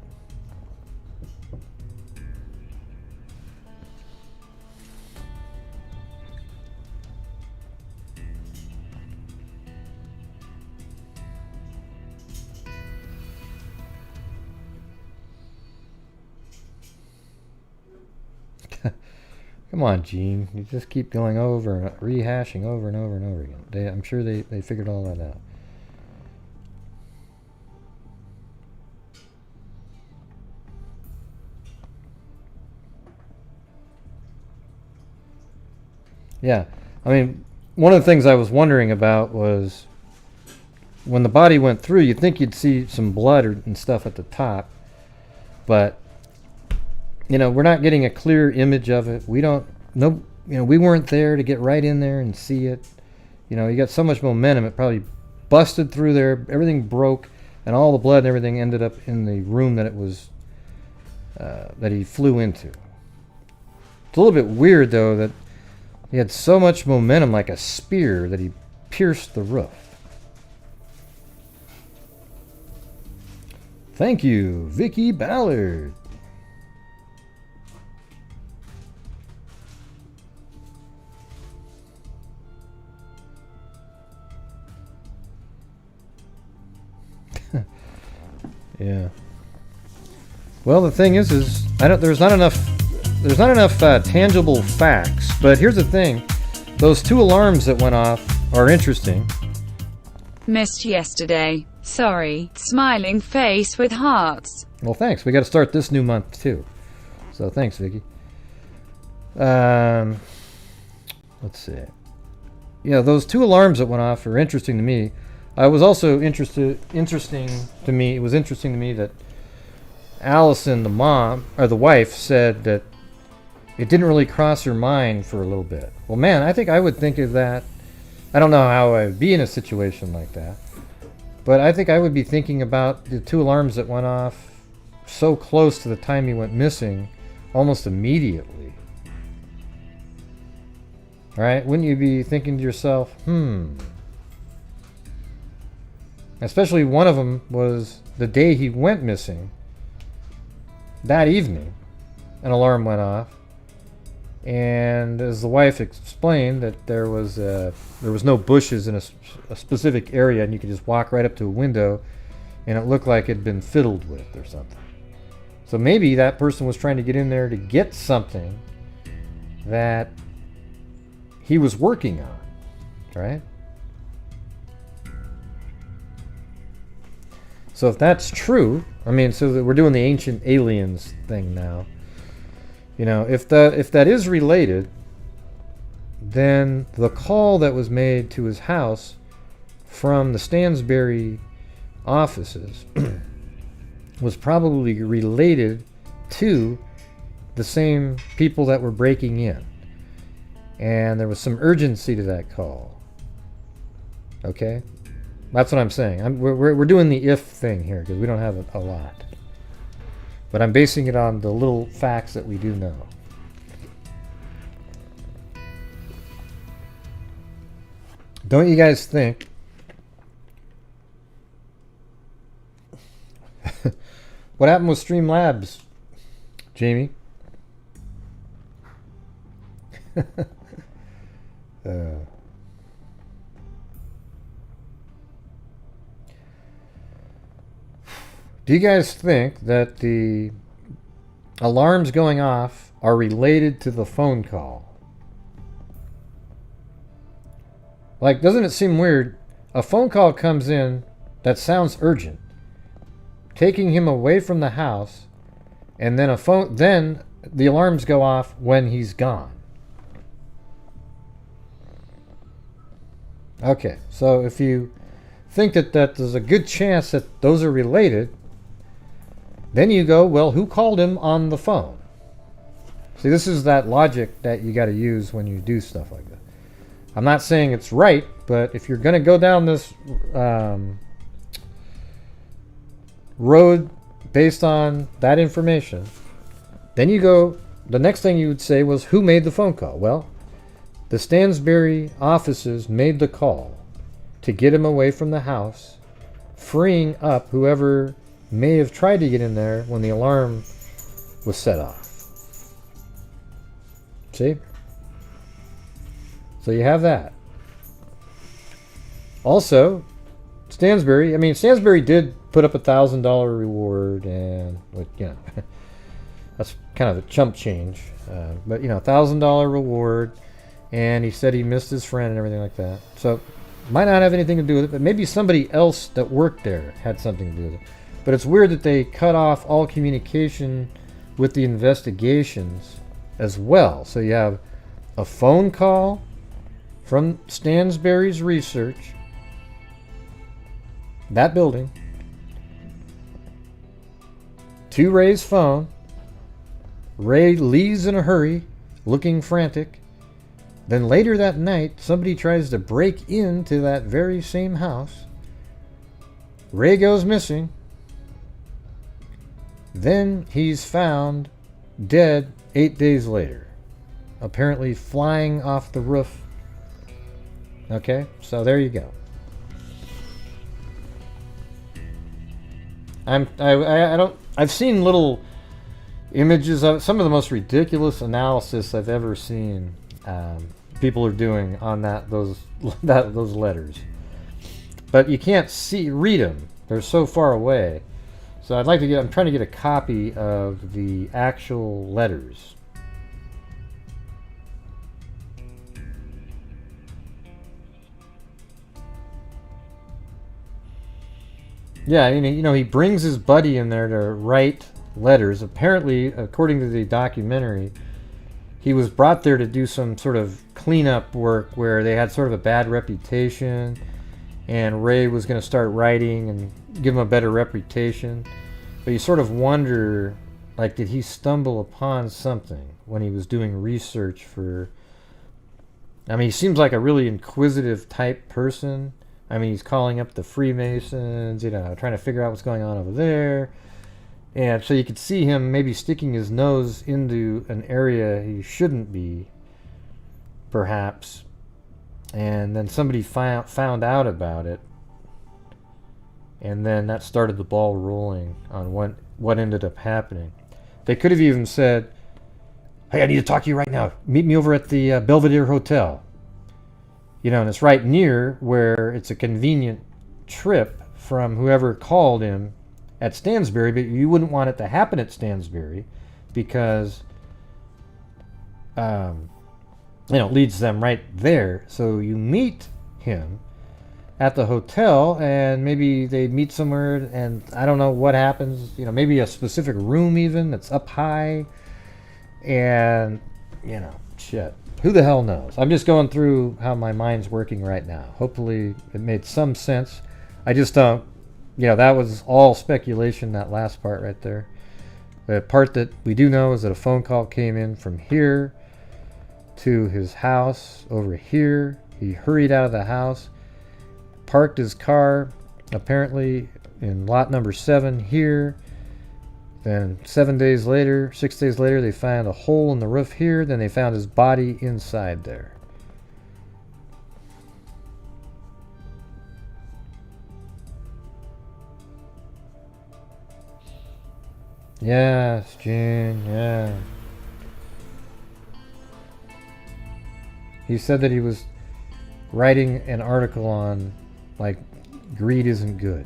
[SPEAKER 8] Come on, Gene. You just keep going over and rehashing over and over and over again. I'm sure they figured all that out. Yeah, I mean, one of the things I was wondering about was when the body went through, you'd think you'd see some blood and stuff at the top, but you know, we're not getting a clear image of it. We don't know, you know, we weren't there to get right in there and see it. You know, you got so much momentum, it probably busted through there, everything broke, and all the blood and everything ended up in the room that it was, that he flew into. It's a little bit weird though that he had so much momentum like a spear that he pierced the roof. Thank you, Vicky Ballard. Yeah. Well, the thing is there's not enough tangible facts. But here's the thing: those 2 alarms that went off are interesting.
[SPEAKER 2] Missed yesterday. Sorry. Smiling face with hearts.
[SPEAKER 8] Well, thanks. We got to start this new month too. So thanks, Vicky. Let's see. Yeah, those 2 alarms that went off are interesting to me. I was also interesting to me that Allison, the mom or the wife, said that it didn't really cross her mind for a little bit. Well, man, I think I would think of that. I don't know how I would be in a situation like that, but I think I would be thinking about the 2 alarms that went off so close to the time he went missing, almost immediately. All right, wouldn't you be thinking to yourself, Especially one of them was the day he went missing. That evening, an alarm went off, and as the wife explained, that there was no bushes in a specific area, and you could just walk right up to a window, and it looked like it had been fiddled with or something. So maybe that person was trying to get in there to get something that he was working on, right? So if that's true, I mean, so that we're doing the ancient aliens thing now. You know, if that is related, then the call that was made to his house from the Stansbury offices was probably related to the same people that were breaking in. And there was some urgency to that call. Okay? That's what I'm saying. We're doing the if thing here because we don't have a lot. But I'm basing it on the little facts that we do know. Don't you guys think what happened with Streamlabs, Jamie? Do you guys think that the alarms going off are related to the phone call? Like, doesn't it seem weird? A phone call comes in that sounds urgent, taking him away from the house, and then then the alarms go off when he's gone. Okay, so if you think that there's a good chance that those are related, then you go, well, who called him on the phone? See, this is that logic that you got to use when you do stuff like that. I'm not saying it's right, but if you're going to go down this road based on that information, then you go, the next thing you would say was, who made the phone call? Well, the Stansbury offices made the call to get him away from the house, freeing up whoever may have tried to get in there when the alarm was set off. See? So you have that. Also, Stansbury did put up $1,000 reward, and you know, That's kind of a chump change. But, you know, $1,000 reward. And he said he missed his friend and everything like that. So, might not have anything to do with it, but maybe somebody else that worked there had something to do with it. But it's weird that they cut off all communication with the investigations as well. So you have a phone call from Stansberry's research, that building, to Ray's phone. Ray leaves in a hurry, looking frantic. Then later that night, somebody tries to break into that very same house. Ray goes missing. Then he's found dead 8 days later, apparently flying off the roof. Okay, so there you go. I've seen little images of some of the most ridiculous analysis I've ever seen. People are doing on those letters, but you can't read them. They're so far away. So I'm trying to get a copy of the actual letters. Yeah, you know, he brings his buddy in there to write letters. Apparently, according to the documentary, he was brought there to do some sort of cleanup work where they had sort of a bad reputation, and Ray was going to start writing and give him a better reputation. But you sort of wonder, like, did he stumble upon something when he was doing research for... I mean, he seems like a really inquisitive type person. I mean, he's calling up the Freemasons, you know, trying to figure out what's going on over there. And so you could see him maybe sticking his nose into an area he shouldn't be, perhaps. And then somebody found out about it. And then that started the ball rolling on what ended up happening. They could have even said, hey, I need to talk to you right now. Meet me over at the Belvedere Hotel. You know, and it's right near where it's a convenient trip from whoever called him at Stansbury, but you wouldn't want it to happen at Stansbury because, you know, it leads them right there. So you meet him at the hotel, and maybe they meet somewhere, and I don't know what happens. You know, maybe a specific room even that's up high, and, you know, shit. Who the hell knows? I'm just going through how my mind's working right now. Hopefully it made some sense. I just don't, you know, that was all speculation, that last part right there. The part that we do know is that a phone call came in from here to his house over here. He hurried out of the house, parked his car apparently in lot number 7 here. Then 6 days later, they found a hole in the roof here. Then they found his body inside there. Yes, Gene, yeah. He said that he was writing an article on, like, greed isn't good.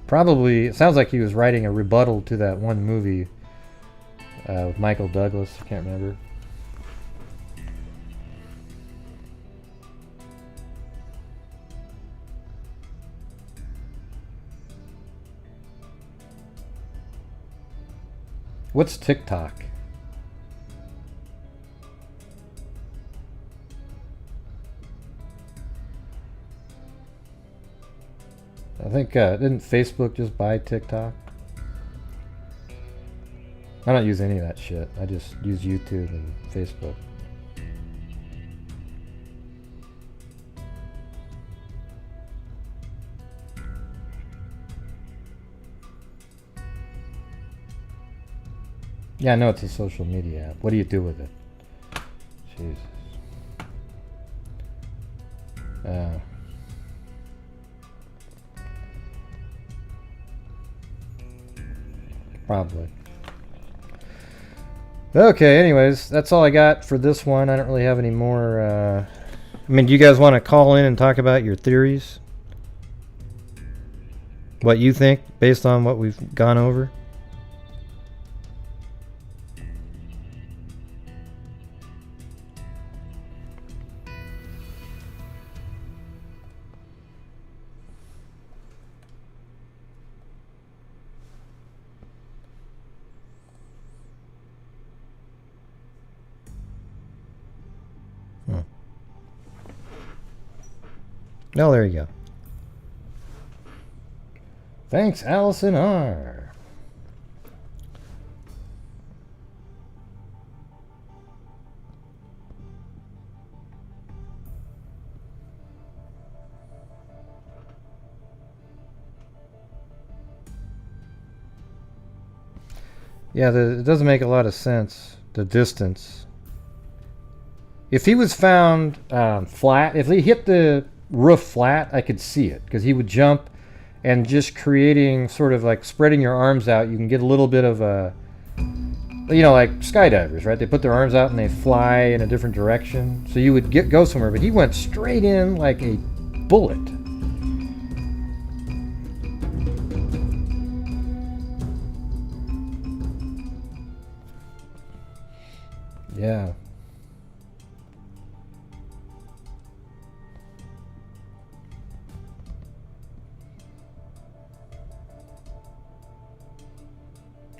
[SPEAKER 8] Probably, it sounds like he was writing a rebuttal to that one movie with Michael Douglas. I can't remember. What's TikTok? I think, didn't Facebook just buy TikTok? I don't use any of that shit. I just use YouTube and Facebook. Yeah, I know it's a social media app. What do you do with it? Jesus. Probably. Okay, anyways, that's all I got for this one. I don't really have any more. I mean, do you guys want to call in and talk about your theories? What you think based on what we've gone over? Oh, there you go. Thanks, Allison R. Yeah, it doesn't make a lot of sense, the distance. If he was found flat, if he hit the roof flat, I could see it, because he would jump and just creating sort of like spreading your arms out, you can get a little bit of a, you know, like skydivers, right? They put their arms out and they fly in a different direction. So you would go somewhere, but he went straight in like a bullet. Yeah.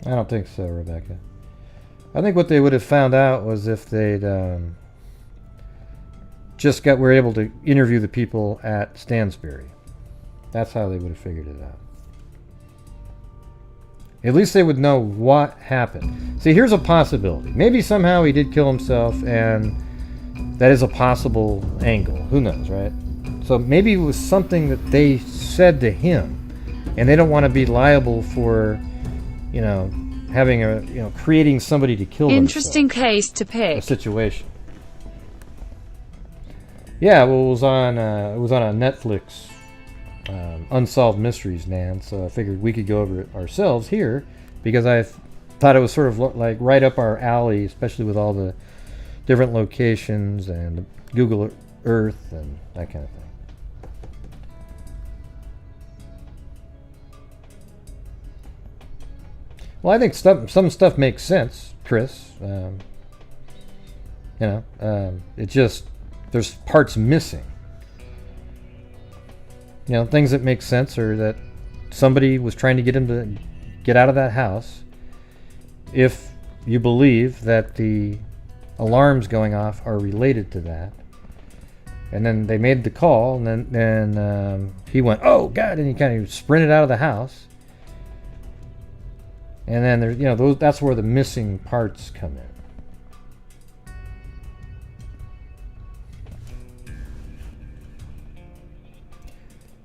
[SPEAKER 8] I don't think so, Rebecca. I think what they would have found out was if they'd were able to interview the people at Stansbury. That's how they would have figured it out. At least they would know what happened. See, here's a possibility. Maybe somehow he did kill himself, and that is a possible angle. Who knows, right? So maybe it was something that they said to him, and they don't want to be liable for, you know, having a, you know, creating somebody to kill
[SPEAKER 2] Interesting
[SPEAKER 8] themselves.
[SPEAKER 2] case to pick.
[SPEAKER 8] A situation. Yeah, well, it was on a Netflix Unsolved Mysteries, Nan, so I figured we could go over it ourselves here, because I thought it was sort of like right up our alley, especially with all the different locations and Google Earth and that kind of thing. Well, I think some stuff makes sense, Chris. You know, it just, there's parts missing. You know, things that make sense are that somebody was trying to get him to get out of that house. If you believe that the alarms going off are related to that. And then they made the call, and then he went, oh, God, and he kind of sprinted out of the house. And then there's, you know, that's where the missing parts come in.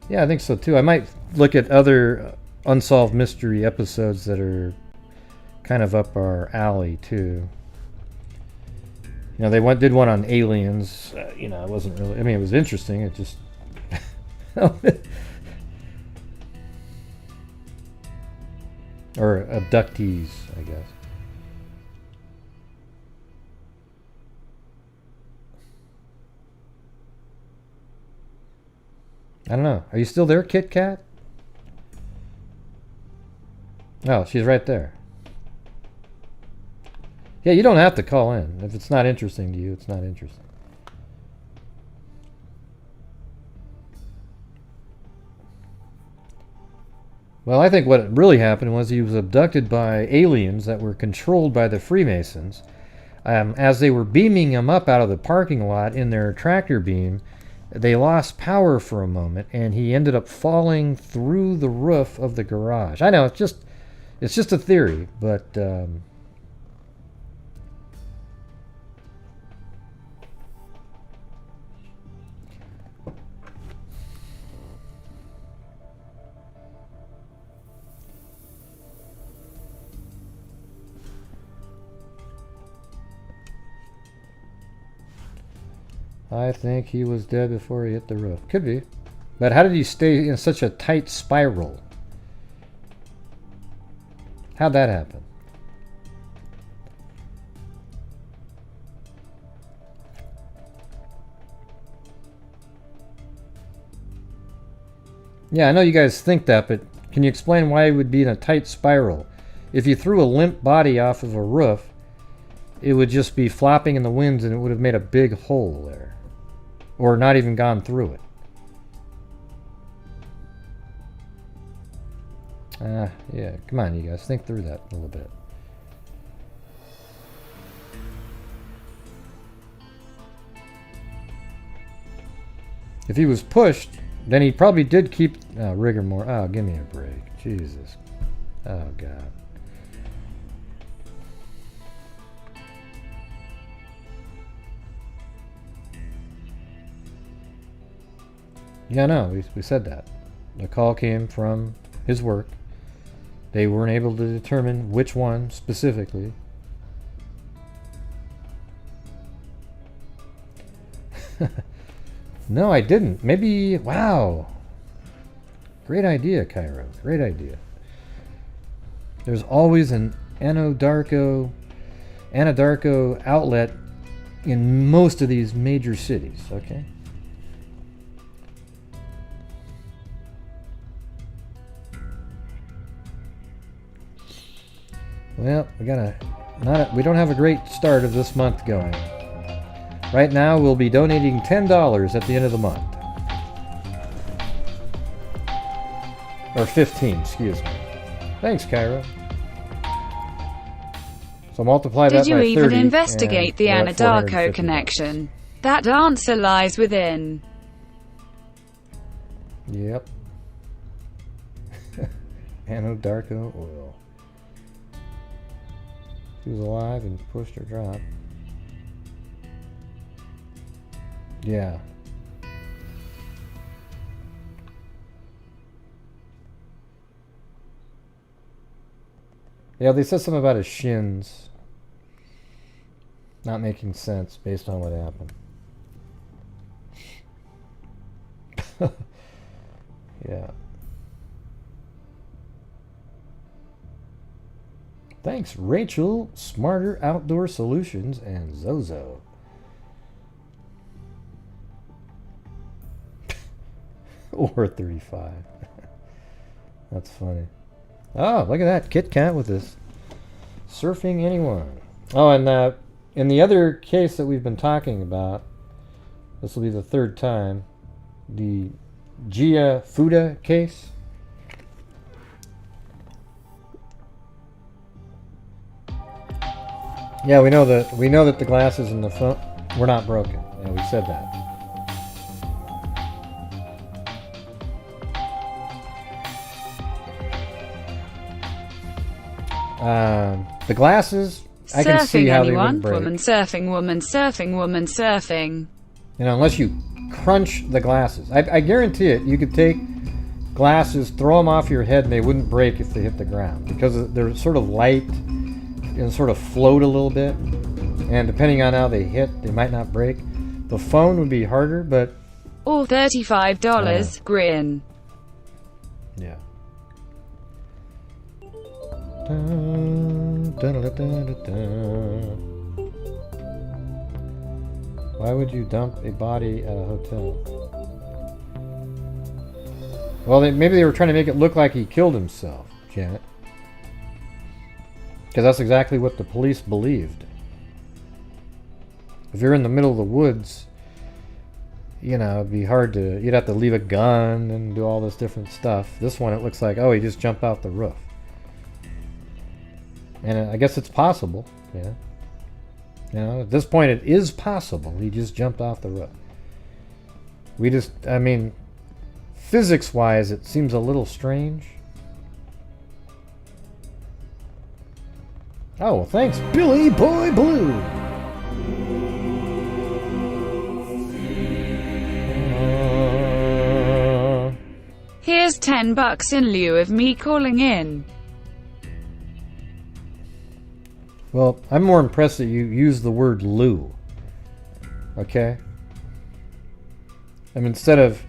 [SPEAKER 8] Yeah, I think so too. I might look at other Unsolved Mystery episodes that are kind of up our alley too. You know, they did one on aliens. You know, it wasn't really, I mean, it was interesting. It just... or abductees, I guess. I don't know. Are you still there, Kit Kat? Oh, she's right there. Yeah, you don't have to call in. If it's not interesting to you, it's not interesting. Well, I think what really happened was he was abducted by aliens that were controlled by the Freemasons. As they were beaming him up out of the parking lot in their tractor beam, they lost power for a moment, and he ended up falling through the roof of the garage. I know, it's just a theory, but I think he was dead before he hit the roof. Could be. But how did he stay in such a tight spiral? How'd that happen? Yeah, I know you guys think that, but can you explain why it would be in a tight spiral? If you threw a limp body off of a roof, it would just be flopping in the winds and it would have made a big hole there. Or not even gone through it. Yeah, come on, you guys, think through that a little bit. If he was pushed, then he probably did keep rigor more. Oh, give me a break. Jesus. Oh, God. Yeah, no, we said that. The call came from his work. They weren't able to determine which one specifically. No, I didn't. Maybe, wow. Great idea, Cairo. Great idea. There's always an Anadarko outlet in most of these major cities, okay? Well, we don't have a great start of this month going. Right now, we'll be donating $10 at the end of the month. Or 15, excuse me. Thanks, Cairo. So multiply that by 30.
[SPEAKER 2] Did you even investigate the Anadarko connection? That answer lies within.
[SPEAKER 8] Yep. Anadarko oil. She was alive and pushed her drop. Yeah. Yeah, they said something about his shins not making sense based on what happened. Yeah. Thanks, Rachel, Smarter Outdoor Solutions, and Zozo. Or 35. That's funny. Oh, look at that. Kit Kat with this. Surfing anyone. Oh, and in the other case that we've been talking about, this will be the third time, the Gia Fuda case. Yeah, we know that the glasses in the phone were not broken. Yeah, we said that. The glasses, I can see how they would break.
[SPEAKER 2] Woman surfing, woman surfing, woman surfing.
[SPEAKER 8] You know, unless you crunch the glasses. I guarantee it, you could take glasses, throw them off your head, and they wouldn't break if they hit the ground. Because they're sort of light and sort of float a little bit. And depending on how they hit, they might not break. The phone would be harder, but...
[SPEAKER 2] All $35, grin.
[SPEAKER 8] Yeah. Why would you dump a body at a hotel? Well, maybe they were trying to make it look like he killed himself, Janet. Because that's exactly what the police believed. If you're in the middle of the woods, you know, it'd be hard to... You'd have to leave a gun and do all this different stuff. This one, it looks like, oh, he just jumped out the roof. And I guess it's possible, yeah. You know, at this point it is possible. He just jumped off the roof. I mean, physics-wise, it seems a little strange. Oh, well, thanks, Billy Boy Blue.
[SPEAKER 2] Here's $10 in lieu of me calling in.
[SPEAKER 8] Well, I'm more impressed that you use the word Lou. Okay? I mean, instead of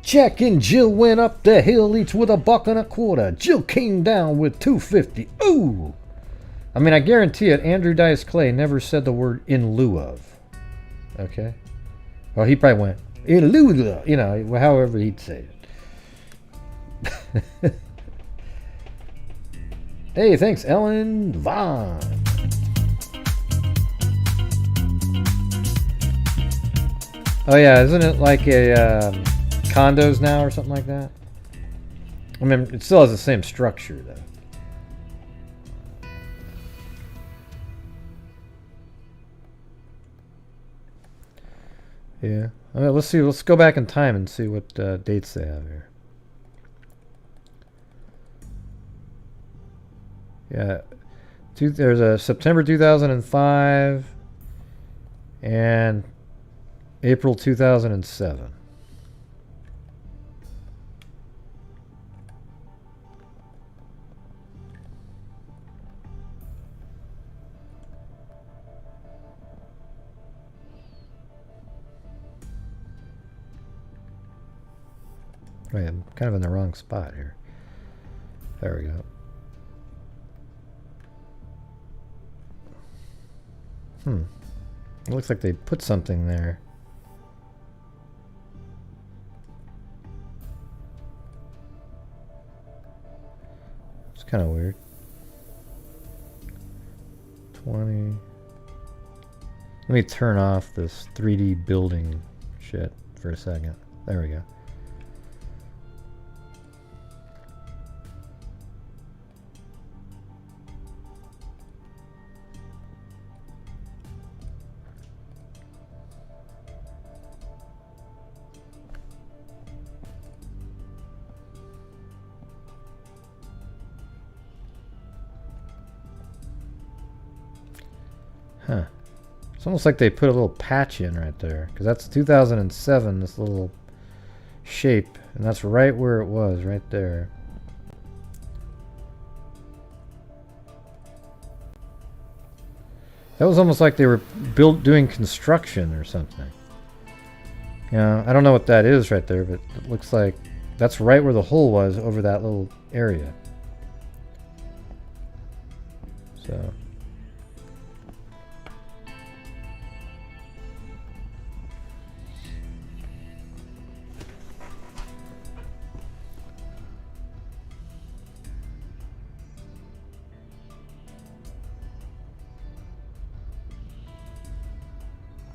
[SPEAKER 8] Jack and Jill went up the hill each with $1.25. Jill came down with $2.50. Ooh! I mean, I guarantee it, Andrew Dice Clay never said the word in lieu of. Okay? Well, he probably went, in lieu of, you know, however he'd say it. Hey, thanks, Ellen Vaughn. Oh yeah, isn't it like a condos now or something like that? I mean, it still has the same structure though. Yeah. All right, let's see. Let's go back in time and see what dates they have here. Yeah. There's a September 2005 and April 2007. Wait, I'm kind of in the wrong spot here. There we go. It looks like they put something there. It's kind of weird. 20. Let me turn off this 3D building shit for a second. There we go. Huh. It's almost like they put a little patch in right there. Because that's 2007, this little shape. And that's right where it was, right there. That was almost like they were doing construction or something. You know, I don't know what that is right there, but it looks like that's right where the hole was over that little area. So...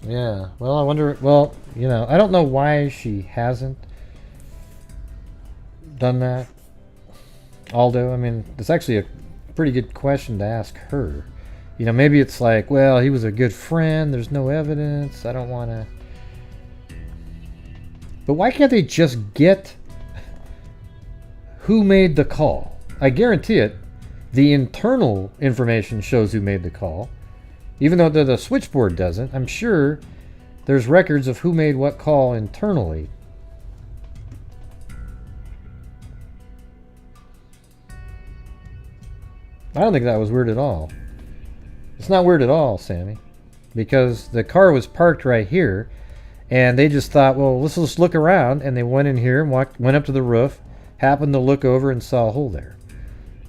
[SPEAKER 8] yeah, well, I wonder, well, you know, I don't know why she hasn't done that. Aldo, I mean, it's actually a pretty good question to ask her. You know, maybe it's like, well, he was a good friend, there's no evidence, I don't want to... But why can't they just get who made the call? I guarantee it, the internal information shows who made the call. Even though the switchboard doesn't, I'm sure there's records of who made what call internally. I don't think that was weird at all. It's not weird at all, Sammy. Because the car was parked right here, and they just thought, well, let's just look around, and they went in here and went up to the roof, happened to look over and saw a hole there.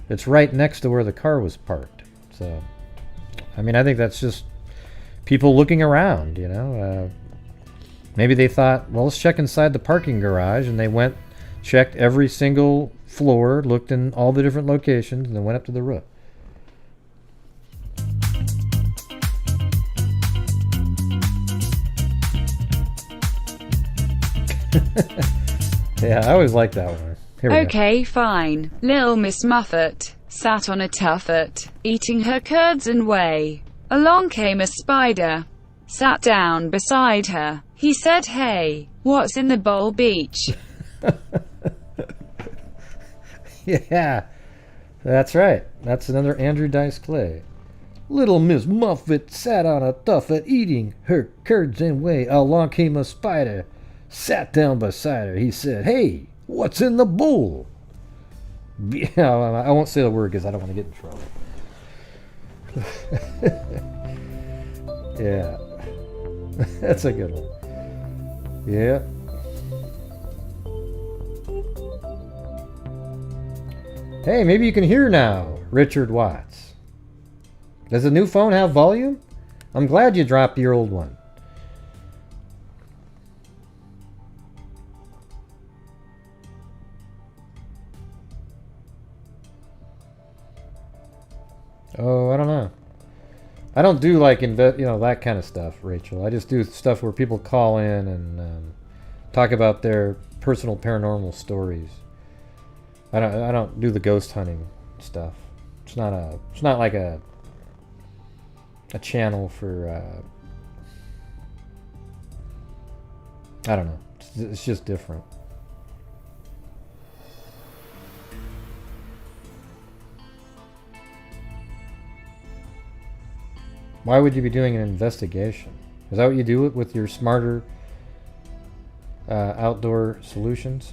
[SPEAKER 8] It's right next to where the car was parked. So... I mean, I think that's just people looking around, you know. Maybe they thought, well, let's check inside the parking garage, and they went, checked every single floor, looked in all the different locations, and then went up to the roof. Yeah, I always liked that one. Here we
[SPEAKER 2] Okay, fine. Lil Miss Muffet sat on a tuffet, eating her curds and whey. Along came a spider, sat down beside her. He said, hey, what's in the bowl, beach?
[SPEAKER 8] Yeah, that's right. That's another Andrew Dice Clay. Little Miss Muffet sat on a tuffet, eating her curds and whey. Along came a spider, sat down beside her. He said, hey, what's in the bowl? Yeah, I won't say the word because I don't want to get in trouble. Yeah. That's a good one. Yeah. Hey, maybe you can hear now, Richard Watts. Does the new phone have volume? I'm glad you dropped your old one. Oh, I don't know. I don't do like that kind of stuff, Rachel. I just do stuff where people call in and talk about their personal paranormal stories. I don't do the ghost hunting stuff. It's not like a channel for I don't know. It's just different. Why would you be doing an investigation? Is that what you do with your smarter outdoor solutions?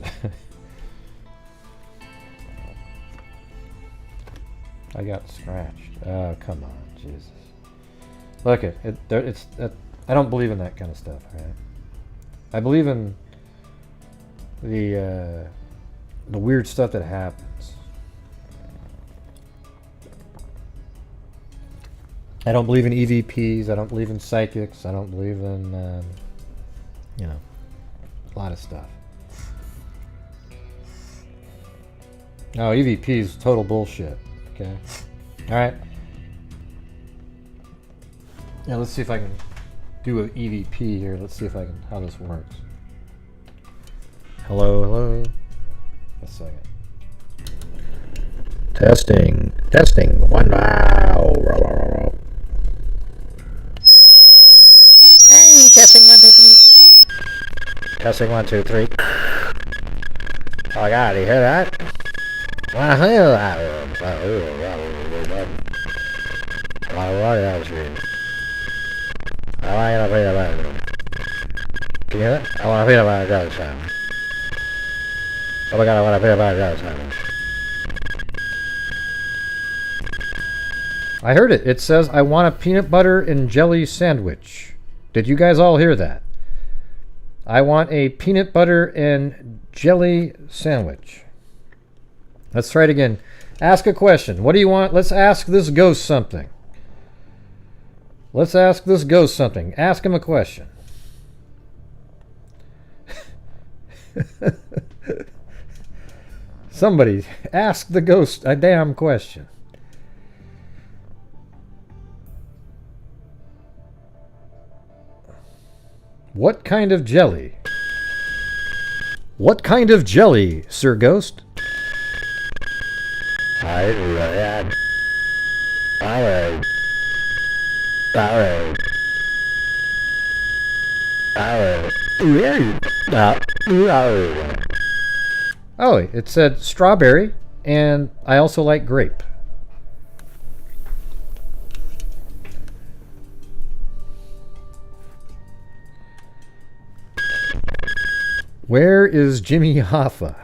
[SPEAKER 8] I got scratched. Oh, come on, Jesus. Look, I don't believe in that kind of stuff. Right? I believe in the weird stuff that happens. I don't believe in EVPs. I don't believe in psychics. I don't believe in, you know, a lot of stuff. No, EVP is total bullshit. Okay. All right. Yeah, let's see if I can do an EVP here. Let's see if I can how this works. Hello, hello. A second.
[SPEAKER 1] Testing. Testing. 1 wow.
[SPEAKER 9] Hey, testing 1, 2, 3.
[SPEAKER 1] Testing 1, 2, 3. Oh my God, you hear that? What else? I want to read about it. Can you hear that? I want to read about it other time. Oh my God, I want to read about it other time.
[SPEAKER 8] I heard it. It says, I want a peanut butter and jelly sandwich. Did you guys all hear that? I want a peanut butter and jelly sandwich. Let's try it again. Ask a question. What do you want? Let's ask this ghost something. Let's ask this ghost something. Ask him a question. Somebody, ask the ghost a damn question. What kind of jelly? What kind of jelly, Sir Ghost? Oh, it said strawberry, and I also like grape. Where is Jimmy Hoffa?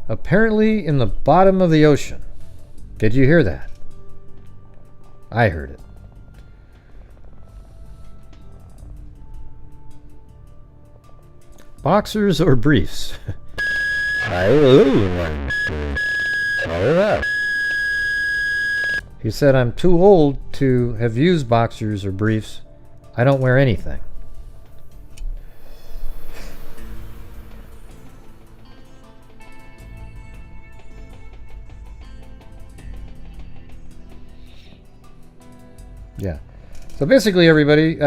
[SPEAKER 8] Apparently in the bottom of the ocean. Did you hear that? I heard it. Boxers or briefs? He said, I'm too old to have used boxers or briefs. I don't wear anything. Yeah. So basically, everybody,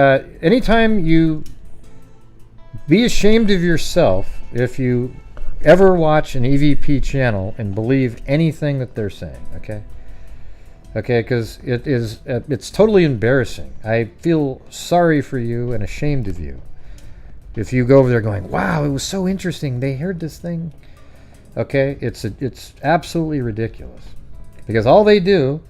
[SPEAKER 8] anytime you be ashamed of yourself if you ever watch an EVP channel and believe anything that they're saying, okay? Okay, because it's totally embarrassing. I feel sorry for you and ashamed of you if you go over there going, wow, it was so interesting. They heard this thing. Okay, it's absolutely ridiculous. Because all they do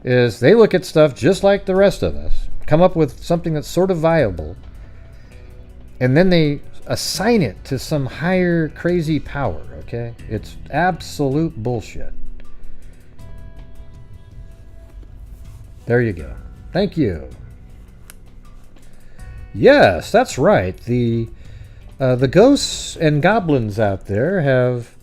[SPEAKER 8] is they look at stuff just like the rest of us, come up with something that's sort of viable, and then they assign it to some higher crazy power, okay? It's absolute bullshit. There you go. Thank you. Yes, that's right. The ghosts and goblins out there have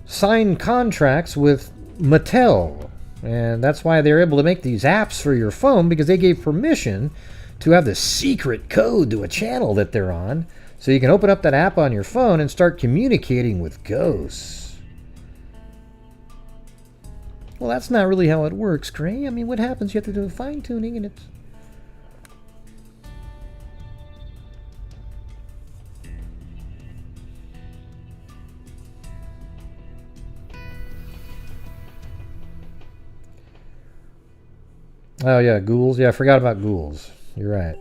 [SPEAKER 8] signed contracts with Mattel. And that's why they're able to make these apps for your phone, because they gave permission to have the secret code to a channel that they're on. So you can open up that app on your phone and start communicating with ghosts. Well, that's not really how it works, Gray. I mean, what happens? You have to do fine-tuning, and it's... Oh yeah, ghouls. Yeah, I forgot about ghouls. You're right.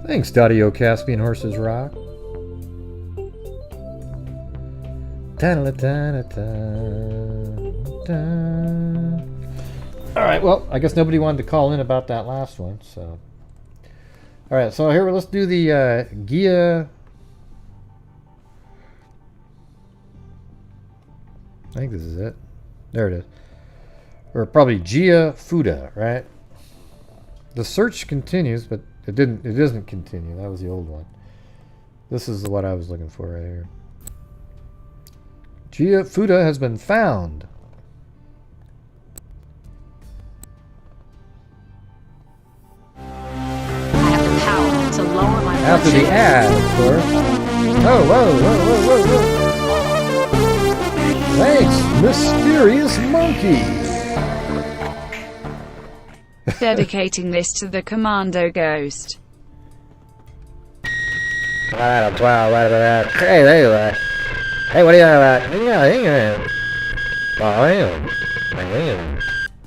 [SPEAKER 8] Thanks, Dadio Caspian Horses Rock. Alright, well, I guess nobody wanted to call in about that last one, so. Alright, so here, let's do the Gia. I think this is it. There it is. Or probably Gia Fuda, right? The search continues, but it doesn't continue. That was the old one. This is what I was looking for right here. Gia Fuda has been found.
[SPEAKER 10] To lower my
[SPEAKER 8] After the ad, of course. Oh, whoa, whoa, whoa, whoa, whoa. Thanks, Mysterious Monkey.
[SPEAKER 2] Dedicating this to the Commando Ghost.
[SPEAKER 9] Hey, what do you have?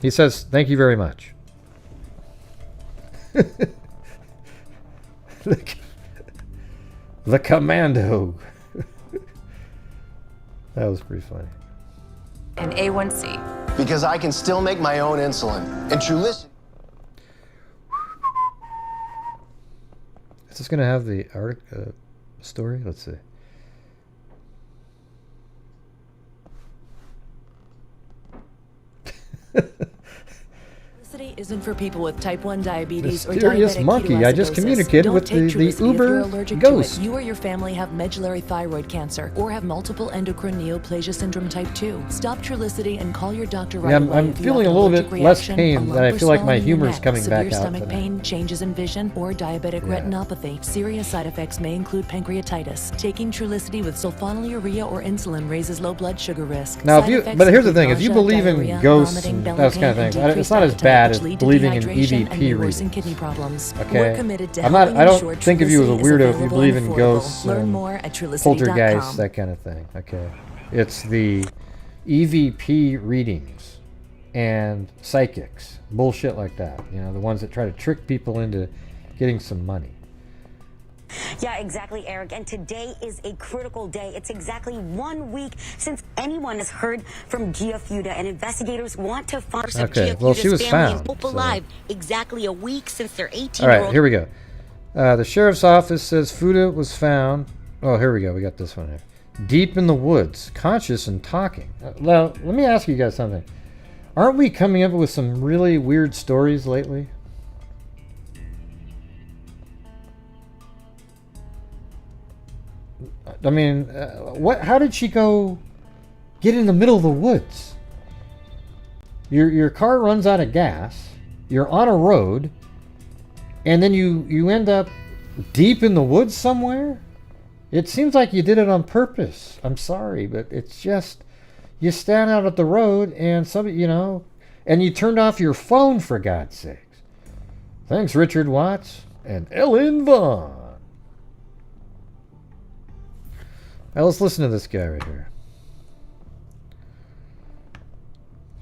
[SPEAKER 8] He says, thank you very much. The Commando. That was pretty funny.
[SPEAKER 10] and A1C.
[SPEAKER 11] Because I can still make my own insulin. And Trulicity.
[SPEAKER 8] Is this going to have the story? Let's see.
[SPEAKER 12] Isn't for people with type 1 diabetes
[SPEAKER 8] Mysterious
[SPEAKER 12] or diabetic
[SPEAKER 8] monkey. I just communicated with the Uber ghost.
[SPEAKER 12] You or your family have medullary thyroid cancer or have multiple endocrine neoplasia syndrome type 2. Stop Trulicity and call your doctor right away.
[SPEAKER 8] I'm
[SPEAKER 12] if you
[SPEAKER 8] feeling
[SPEAKER 12] have
[SPEAKER 8] a little
[SPEAKER 12] allergic
[SPEAKER 8] bit less
[SPEAKER 12] reaction,
[SPEAKER 8] pain,
[SPEAKER 12] a
[SPEAKER 8] and
[SPEAKER 12] lump
[SPEAKER 8] I
[SPEAKER 12] or
[SPEAKER 8] feel like my
[SPEAKER 12] swelling in your
[SPEAKER 8] humor's
[SPEAKER 12] neck,
[SPEAKER 8] coming back
[SPEAKER 12] severe
[SPEAKER 8] out
[SPEAKER 12] stomach
[SPEAKER 8] tonight.
[SPEAKER 12] pain, changes in vision, or diabetic retinopathy. Serious side effects may include pancreatitis. Taking Trulicity with sulfonylurea or insulin raises low blood sugar risk.
[SPEAKER 8] Now,
[SPEAKER 12] Side effects
[SPEAKER 8] but here's the
[SPEAKER 12] include
[SPEAKER 8] thing: if you
[SPEAKER 12] nausea,
[SPEAKER 8] believe in
[SPEAKER 12] diarrhea,
[SPEAKER 8] ghosts
[SPEAKER 12] vomiting,
[SPEAKER 8] and
[SPEAKER 12] belly
[SPEAKER 8] those kind of
[SPEAKER 12] pain,
[SPEAKER 8] things,
[SPEAKER 12] and
[SPEAKER 8] it's not as
[SPEAKER 12] decreased
[SPEAKER 8] bad as
[SPEAKER 12] appetite, which lead to
[SPEAKER 8] believing in
[SPEAKER 12] dehydration and
[SPEAKER 8] EVP
[SPEAKER 12] may worsen
[SPEAKER 8] readings.
[SPEAKER 12] kidney problems.
[SPEAKER 8] Okay,
[SPEAKER 12] We're committed to
[SPEAKER 8] I
[SPEAKER 12] helping
[SPEAKER 8] don't
[SPEAKER 12] ensure
[SPEAKER 8] think of you as a
[SPEAKER 12] Trulicity is
[SPEAKER 8] weirdo if you
[SPEAKER 12] available
[SPEAKER 8] believe
[SPEAKER 12] and
[SPEAKER 8] in
[SPEAKER 12] affordable.
[SPEAKER 8] ghosts,
[SPEAKER 12] Learn more at Trulicity.com.
[SPEAKER 8] poltergeists, that kind of thing. Okay, it's the EVP readings and psychics, bullshit like that. You know, the ones that try to trick people into getting some money.
[SPEAKER 13] Yeah, exactly, Eric. And today is a critical day. It's exactly 1 week since anyone has heard from Gia Fuda, and investigators want to find
[SPEAKER 8] Okay,
[SPEAKER 13] Gia
[SPEAKER 8] well,
[SPEAKER 13] Fuda's
[SPEAKER 8] she was
[SPEAKER 13] family
[SPEAKER 8] found,
[SPEAKER 13] and hope
[SPEAKER 8] so-
[SPEAKER 13] alive. Exactly a week since their 18-year-old.
[SPEAKER 8] All right, here we go. The sheriff's office says Fuda was found. Oh, here we go. We got this one here. Deep in the woods, conscious and talking. Now, let me ask you guys something. Aren't we coming up with some really weird stories lately? I mean, what? How did she go get in the middle of the woods? Your car runs out of gas. You're on a road, and then you end up deep in the woods somewhere. It seems like you did it on purpose. I'm sorry, but it's just you stand out at the road and somebody, you know, and you turned off your phone for God's sakes. Thanks, Richard Watts and Ellen Vaughn. Now let's listen to this guy right here.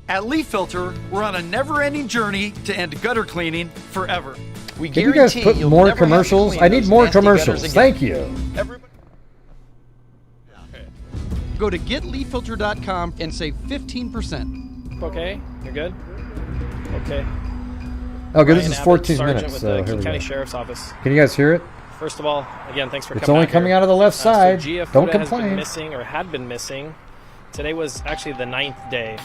[SPEAKER 14] At Leaf Filter, we're on a never-ending journey to end gutter cleaning forever. We
[SPEAKER 8] Can you guys put
[SPEAKER 14] you'll
[SPEAKER 8] more
[SPEAKER 14] never have to
[SPEAKER 8] commercials?
[SPEAKER 14] clean
[SPEAKER 8] I need
[SPEAKER 14] those
[SPEAKER 8] more
[SPEAKER 14] nasty gutters
[SPEAKER 8] commercials.
[SPEAKER 14] again.
[SPEAKER 8] Thank you.
[SPEAKER 14] Everybody, go to getleaffilter.com and save 15%.
[SPEAKER 15] Okay, you're good? Okay.
[SPEAKER 8] Oh, good. This
[SPEAKER 15] Ryan
[SPEAKER 8] is
[SPEAKER 15] Abbott,
[SPEAKER 8] 14
[SPEAKER 15] Sergeant
[SPEAKER 8] minutes.
[SPEAKER 15] with
[SPEAKER 8] So
[SPEAKER 15] the
[SPEAKER 8] here
[SPEAKER 15] King
[SPEAKER 8] we
[SPEAKER 15] County
[SPEAKER 8] go.
[SPEAKER 15] Sheriff's Office.
[SPEAKER 8] Can you guys hear it?
[SPEAKER 15] First of all, again, thanks for
[SPEAKER 8] It's
[SPEAKER 15] coming
[SPEAKER 8] only
[SPEAKER 15] out
[SPEAKER 8] coming
[SPEAKER 15] here.
[SPEAKER 8] out of the left side.
[SPEAKER 15] So Gia
[SPEAKER 8] Don't
[SPEAKER 15] Fuda has
[SPEAKER 8] complain.
[SPEAKER 15] been missing, or had been missing. Today was actually the 9th day.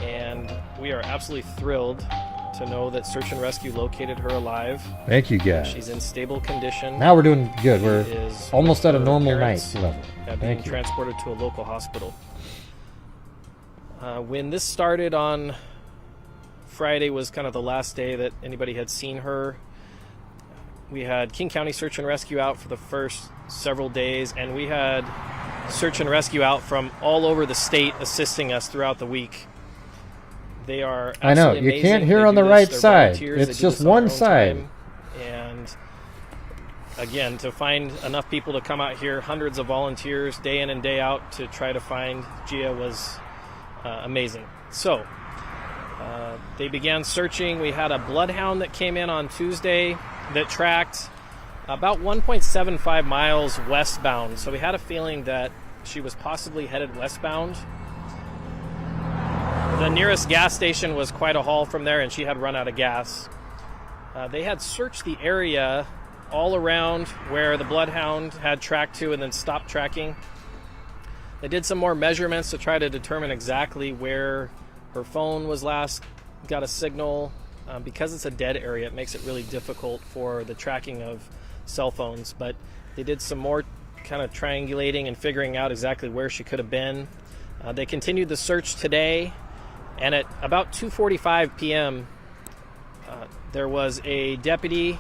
[SPEAKER 15] And we are absolutely thrilled to know that Search and Rescue located her alive.
[SPEAKER 8] Thank you, guys.
[SPEAKER 15] She's in stable condition.
[SPEAKER 8] Now we're doing good.
[SPEAKER 15] She
[SPEAKER 8] We're
[SPEAKER 15] is
[SPEAKER 8] almost at a
[SPEAKER 15] her
[SPEAKER 8] normal
[SPEAKER 15] parents,
[SPEAKER 8] night level.
[SPEAKER 15] being
[SPEAKER 8] Thank you.
[SPEAKER 15] transported to a local hospital. When this started on Friday was kind of the last day that anybody had seen her. We had King County Search and Rescue out for the first several days, and we had Search and Rescue out from all over the state assisting us throughout the week. They are
[SPEAKER 8] I know,
[SPEAKER 15] absolutely
[SPEAKER 8] you can't
[SPEAKER 15] amazing.
[SPEAKER 8] hear
[SPEAKER 15] They
[SPEAKER 8] on
[SPEAKER 15] do
[SPEAKER 8] the
[SPEAKER 15] this.
[SPEAKER 8] right
[SPEAKER 15] They're
[SPEAKER 8] side.
[SPEAKER 15] volunteers. They
[SPEAKER 8] It's
[SPEAKER 15] do
[SPEAKER 8] just
[SPEAKER 15] this on
[SPEAKER 8] one
[SPEAKER 15] their own
[SPEAKER 8] side.
[SPEAKER 15] time. And again, to find enough people to come out here, hundreds of volunteers day in and day out to try to find Gia was amazing. So They began searching. We had a bloodhound that came in on Tuesday that tracked about 1.75 miles westbound. So we had a feeling that she was possibly headed westbound. The nearest gas station was quite a haul from there, and she had run out of gas. They had searched the area all around where the bloodhound had tracked to and then stopped tracking. They did some more measurements to try to determine exactly where her phone was last got a signal. Because it's a dead area, it makes it really difficult for the tracking of cell phones. But they did some more kind of triangulating and figuring out exactly where she could have been. They continued the search today, and at about 2:45 p.m., there was a deputy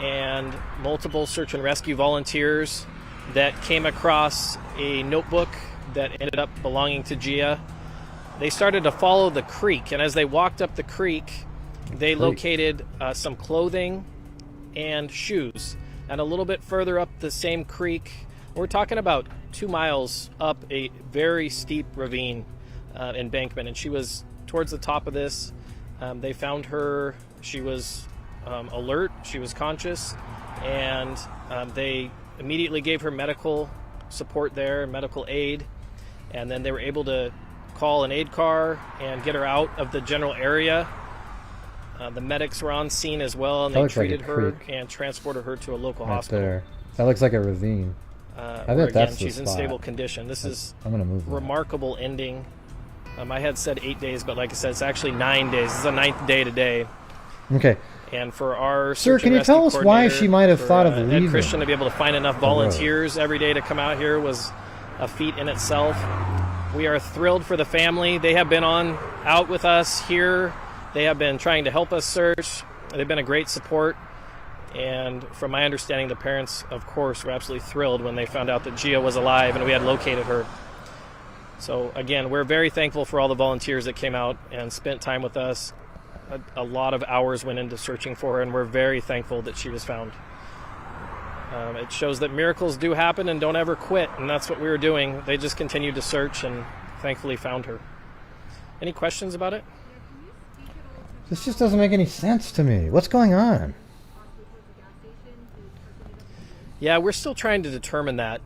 [SPEAKER 15] and multiple search and rescue volunteers that came across a notebook that ended up belonging to Gia. They started to follow the creek, and as they walked up the creek, they located some clothing and shoes. And a little bit further up the same creek, we're talking about 2 miles up a very steep ravine embankment, and she was towards the top of this. They found her. She was alert, she was conscious, and they immediately gave her medical support there, medical aid, and then they were able to call an aid car and get her out of the general area. The medics were on scene as well, and they treated her and transported her to a local hospital.
[SPEAKER 8] There. That looks like a ravine. I bet that's the
[SPEAKER 15] she's in
[SPEAKER 8] spot.
[SPEAKER 15] stable condition. This is
[SPEAKER 8] I'm gonna move
[SPEAKER 15] remarkable ending. I had said 8 days, but like I said, it's actually 9 days. This is the 9th day today.
[SPEAKER 8] Okay.
[SPEAKER 15] And for our
[SPEAKER 8] Sir, can you tell us why she might have thought of leaving?
[SPEAKER 15] Ed Christian to be able to find enough volunteers every day to come out here was a feat in itself. We are thrilled for the family. They have been out with us here. They have been trying to help us search. They've been a great support. And from my understanding, the parents, of course, were absolutely thrilled when they found out that Gia was alive and we had located her. So again, we're very thankful for all the volunteers that came out and spent time with us. A lot of hours went into searching for her, and we're very thankful that she was found. It shows that miracles do happen and don't ever quit, and that's what we were doing. They just continued to search and thankfully found her. Any questions about it?
[SPEAKER 8] This just doesn't make any sense to me. What's going on?
[SPEAKER 15] Yeah, we're still trying to determine that.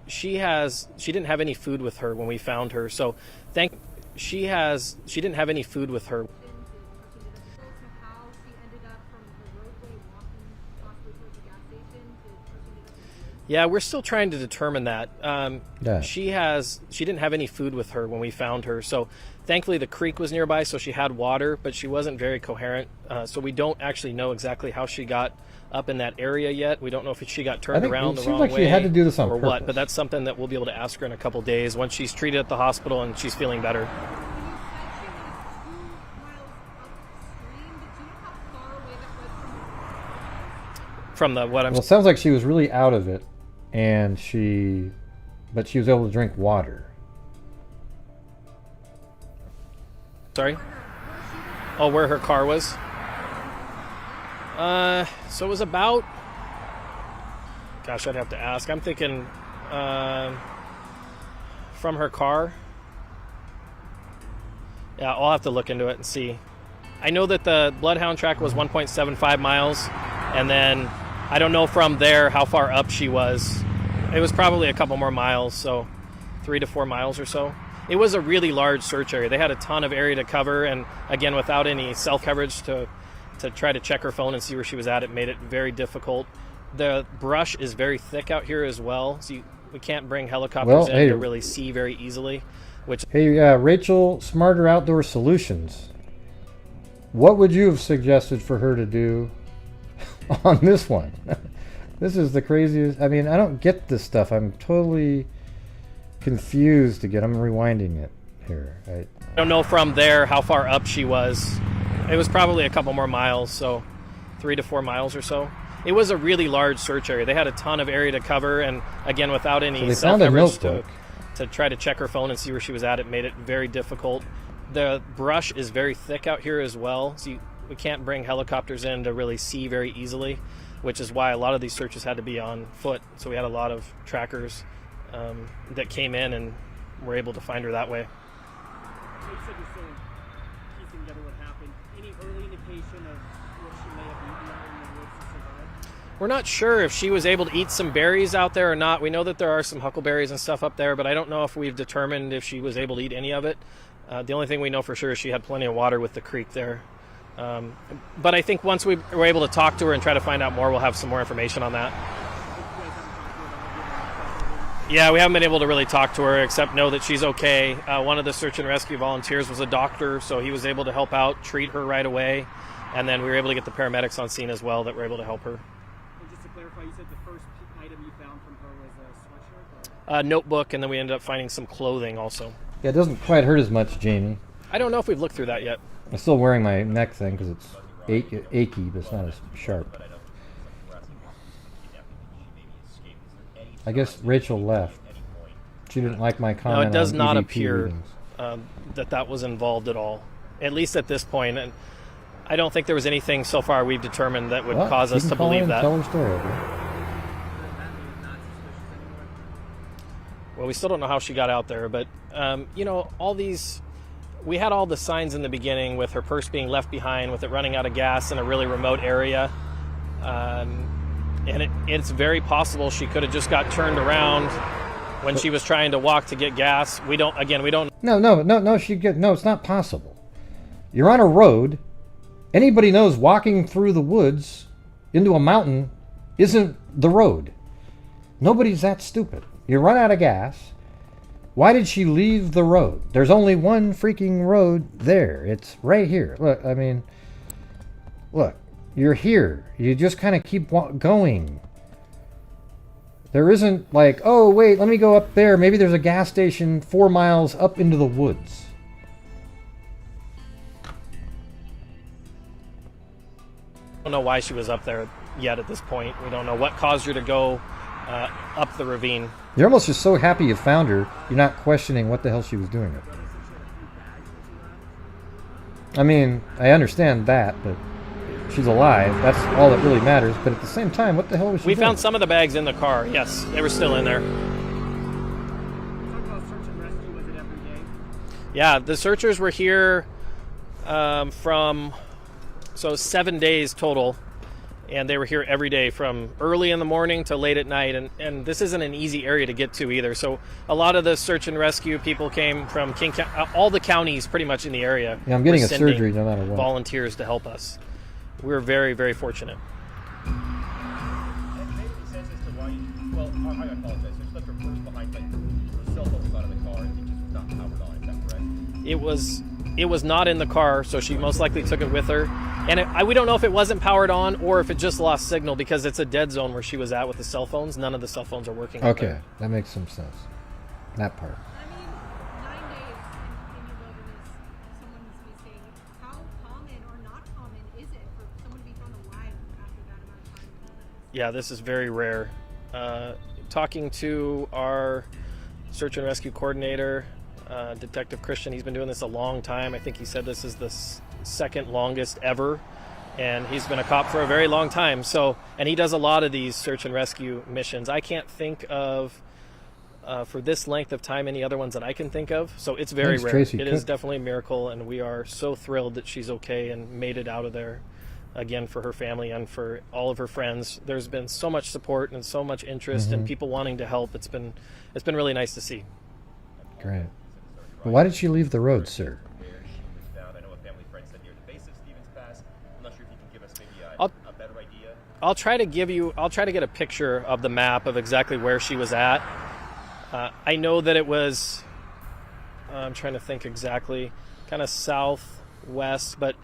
[SPEAKER 15] She didn't have any food with her when we found her, so she didn't have any food with her. Yeah, we're still trying to determine that. She didn't have any food with her when we found her, so thankfully the creek was nearby, so she had water, but she wasn't very coherent. So we don't actually know exactly how she got up in that area yet. We don't know if she got turned around the wrong way.
[SPEAKER 8] It seems like she had to do this on
[SPEAKER 15] or
[SPEAKER 8] purpose.
[SPEAKER 15] what, but that's something that we'll be able to ask her in a couple days once she's treated at the hospital and she's feeling better. From the what I'm.
[SPEAKER 8] Well, it sounds like she was really out of it, but she was able to drink water.
[SPEAKER 15] Sorry? Oh, where her car was? So it was about... Gosh, I'd have to ask. I'm thinking from her car. Yeah, I'll have to look into it and see. I know that the bloodhound track was 1.75 miles, and then I don't know from there how far up she was. It was probably a couple more miles, so 3 to 4 miles or so. It was a really large search area. They had a ton of area to cover, and again, without any cell coverage to try to check her phone and see where she was at, it made it very difficult. The brush is very thick out here as well, so we can't bring helicopters in to really see very easily.
[SPEAKER 8] Hey, Rachel, Smarter Outdoor Solutions. What would you have suggested for her to do on this one? This is the craziest. I mean, I don't get this stuff. I'm totally confused again. I'm rewinding it here. I
[SPEAKER 15] don't know from there how far up she was. It was probably a couple more miles, so 3 to 4 miles or so. It was a really large search area. They had a ton of area to cover, and again, without any cell coverage to try to check her phone and see where she was at, it made it very difficult. The brush is very thick out here as well, so we can't bring helicopters in to really see very easily, which is why a lot of these searches had to be on foot. So we had a lot of trackers that came in and were able to find her that way.
[SPEAKER 16] indication of what she may have eaten out in the woods to survive?
[SPEAKER 15] We're not sure if she was able to eat some berries out there or not. We know that there are some huckleberries and stuff up there, but I don't know if we've determined if she was able to eat any of it. The only thing we know for sure is she had plenty of water with the creek there. But I think once we were able to talk to her and try to find out more, we'll have some more information on that. Yeah, we haven't been able to really talk to her except know that she's okay. One of the search and rescue volunteers was a doctor, so he was able to help out, treat her right away. And then we were able to get the paramedics on scene as well that were able to help her.
[SPEAKER 16] And just to clarify, you said the first item you found from her was a sweatshirt? Or?
[SPEAKER 15] A notebook, and then we ended up finding some clothing also.
[SPEAKER 8] Yeah, it doesn't quite hurt as much, Jamie.
[SPEAKER 15] I don't know if we've looked through that yet.
[SPEAKER 8] I'm still wearing my neck thing because it's achy, but it's not as sharp. I guess Rachel left. She didn't like my comment.
[SPEAKER 15] No, it does
[SPEAKER 8] on
[SPEAKER 15] not
[SPEAKER 8] EVP
[SPEAKER 15] appear
[SPEAKER 8] readings.
[SPEAKER 15] that was involved at all, at least at this point. And I don't think there was anything so far we've determined that would cause us to believe that.
[SPEAKER 8] Tell her story. Okay?
[SPEAKER 15] Well, we still don't know how she got out there, but you know, all these. We had all the signs in the beginning with her purse being left behind, with it running out of gas in a really remote area. And it's very possible she could have just got turned around when she was trying to walk to get gas. We don't.
[SPEAKER 8] No, it's not possible. You're on a road. Anybody knows walking through the woods into a mountain isn't the road. Nobody's that stupid. You run out of gas. Why did she leave the road? There's only one freaking road there. It's right here. Look, I mean, look, you're here. You just kind of keep going. There isn't like, oh, wait, let me go up there. Maybe there's a gas station 4 miles up into the woods.
[SPEAKER 15] I don't know why she was up there yet at this point. We don't know what caused her to go up the ravine.
[SPEAKER 8] You're almost just so happy you found her, you're not questioning what the hell she was doing up there. I mean, I understand that, but she's alive. That's all that really matters. But at the same time, what the hell was she doing?
[SPEAKER 15] We found some of the bags in the car. Yes, they were still in there. Yeah, the searchers were here from 7 days total. And they were here every day from early in the morning to late at night. And this isn't an easy area to get to either. So a lot of the search and rescue people came from King County, all the counties pretty much in the area.
[SPEAKER 8] Yeah, I'm getting a surgery no matter what.
[SPEAKER 15] Volunteers to help us. We're very, very fortunate.
[SPEAKER 17] I apologize. So she left her purse behind, like her cell phone was out of the car and it just was not powered on. Is that correct?
[SPEAKER 15] It was not in the car, so she most likely took it with her. And we don't know if it wasn't powered on or if it just lost signal because it's a dead zone where she was at with the cell phones. None of the cell phones are working.
[SPEAKER 8] Okay, that makes some sense. That part.
[SPEAKER 18] I mean, 9 days in your wilderness, someone's missing. How common or not common is it for someone to be found alive after that amount of time?
[SPEAKER 15] Yeah, this is very rare. Talking to our search and rescue coordinator, Detective Christian, he's been doing this a long time. I think he said this is the second longest ever, and he's been a cop for a very long time. So, and he does a lot of these search and rescue missions. I can't think of for this length of time any other ones that I can think of. So it's very rare. It is definitely a miracle, and we are so thrilled that she's okay and made it out of there. Again, for her family and for all of her friends. There's been so much support and so much interest and people wanting to help. It's been really nice to see.
[SPEAKER 8] Great. But why did she leave the road, sir?
[SPEAKER 15] I'll try to get a picture of the map of exactly where she was at. I know that it was, I'm trying to think exactly, kind of southwest, but